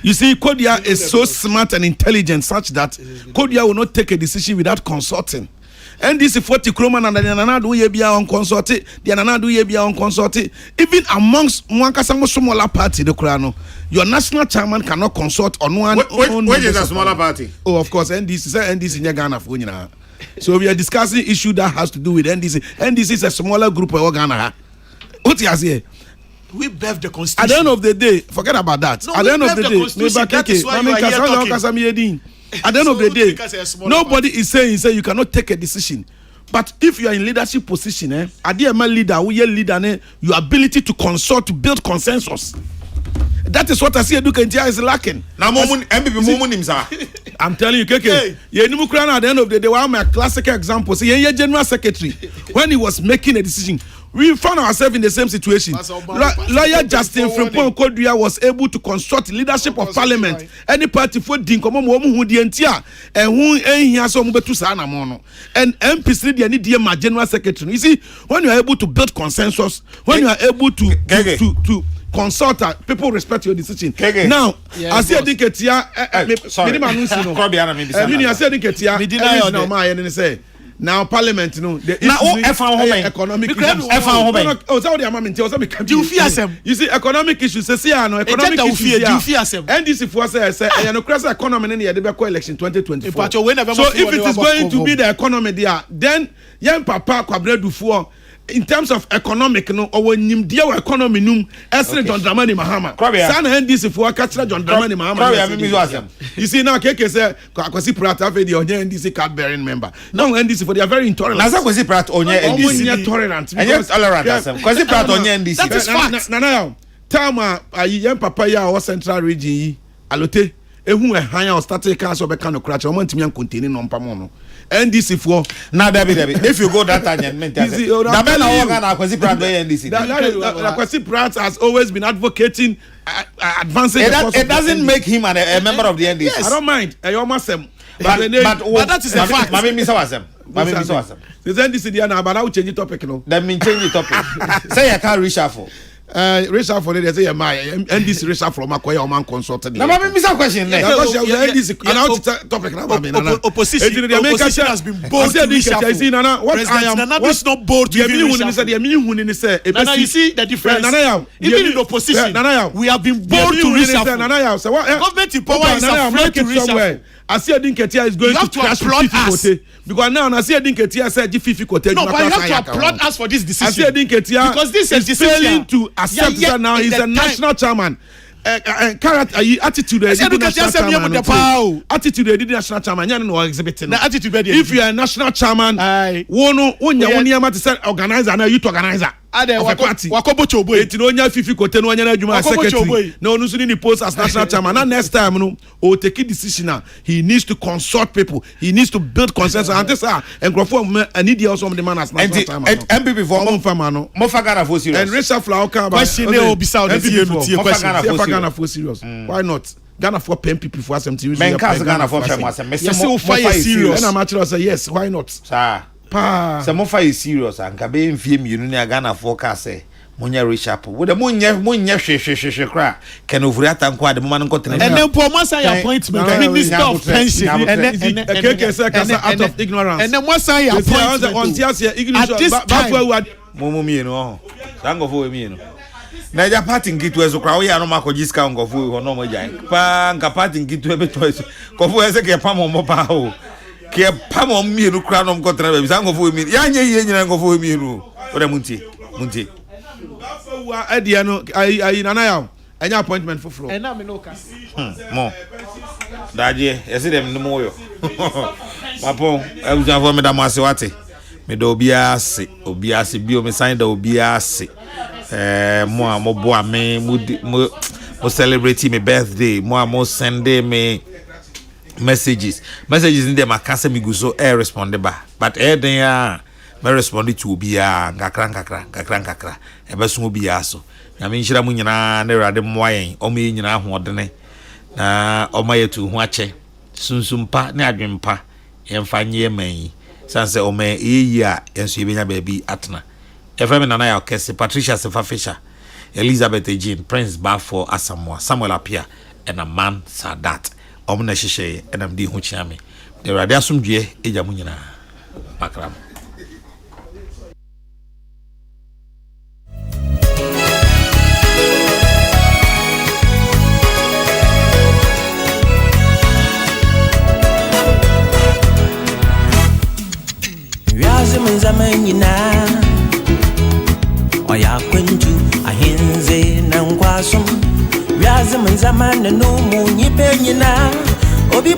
You see, Kodia is so smart and intelligent such that Kodia will not take a decision without consulting. And this is 40 Kroman and the Nanadu Yebia on consulting, the Nanadu Yebia on consulting. Even amongst Mwankasamo smaller party, the Krano, your national chairman cannot consult on one. Which is a smaller party? Oh, of course, NDC in Ghana for you now. So we are discussing issue that has to do with NDC. NDC is a smaller group of Ghana. What you say? We bev the constitution. At the end of the day, forget about that. No, at the end of the day, that is why you are here talking. At the end of the day, nobody is saying you cannot take a decision. But if you are in leadership position, at the leader, your ability to consult, to build consensus. That is what I see Edukentia is lacking. Now, MPP, I'm telling you, Keke. At the end of the day, one of my classic examples. See, General Secretary, when he was making a decision, we found ourselves in the same situation. Lawyer Justin Frimpong Kodria was able to construct leadership of parliament. Any party for Dinkomo who the entire and who here so to Sana Mono. And MPs need the General Secretary. You see, when you are able to build consensus, when you are able to consult, people respect your decision. Now, I see a Dinketia. Sorry. Now Parliament, economic issues. You see, economic issues. Economic issues. NDC for say economy in the election 2024. So if it is going to be the economy there, then young Papa Kwabredu for. In terms of economic, or nim dear economy, Esri John Dramani Mahama. Sana NDC for Katra John Dramani Mahama. You see now, Keke say, Kwasi Prat have the NDC card bearing member. Now NDC for they are very intolerant. Nasa Kwasi Prat on your NDC tolerant. And yet tolerant. Kwasi Prat on your NDC. That is fact. Now, Tama, young Papaya or Central Region, Alote, who a higher or static cancer of a kind of crash, I want to be containing non Pamono. NDC for now, Debbie. If you go that time, Kwasi Prat has always been advocating advancing. It doesn't make him a member of the NDC. Yes. I don't mind. I almost am. But that is a fact. Mami Misawasem. The NDC, but I will change the topic. That means change the topic. Say I can't reshuffle. Reshuffle, they say my NDC reshuffle Makoya or man consulted. Now, maybe some question. NDC topic. Opposition has been bold. Nana is not bold to be reshuffle. You see the difference. Even in opposition, we have been bold to reshuffle. Government in power is afraid to reshuffle. I see a Dinketia is going to crash 50 kote because now I see a Dinketia said 50 kote. No, but you have to applaud us for this decision. I see a Dinketia because this is failing to accept that now he's a national chairman. Attitude attitude national chairman exhibiting. If you are a national chairman, organizer now youth organizer of a party. No, no, post as national chairman. And next time, no, or take a decision now. He needs to consult people. He needs to build consensus. And this and Grafo and India also the man as national chairman. MPP for Monfamano, Mofagana for serious. And Richard Flower Ghana for serious. Why not? Ghana for MPP for something. Ghana for serious. And I'm actually say yes. Why not? Sir. Some of is serious and Kabe film you know Ghana for Kesseh. Munya reshuffle. With the munya cry. Can overreact and quite the man got and then Pomasa appointment Minister of Pension and out of ignorance. And then what's I appointment on at this time. Momo no. Sango for me no. Naja party ngitu ezo kra wo ya no mako jiska ngofu ho no mo jan pa nka party ngitu ebe to eso kofu ese ke pa mo pa o ke pa mo mienu kra no mko tra be sa ngofu mi ya nye ye nyina ngofu mienu o da munti wa adia no ai nana ya anya appointment for floor na me no kas mo daje ese dem no mo yo papo e buja fo me da mo ase wate me do obiase bi o me sign da obiase mo boa me mo celebrate my birthday mo send me messages in them akase me go so respond ba but then me respond to obia nkakra e be so obia so na me nhira mu nyina na rade moyen o me nyina hoodene na o ma yetu ho ache sunsumpa na adwempa yemfa nye man sanse o me eya enso yebenya ba bi atna Efrem Nana ya Kesseh, Patricia Sefa Fisher, Elizabeth Jean, Prince Bafo Asamoah, Samuel Apia, and a man Sadat. Omna Shishe, and I'm the Huchami. The Radiasum Jie, Ejamunina. Makram. Oya kwenju ahinze na ngwasum Vyazi mnzamane no mu nyipe nyina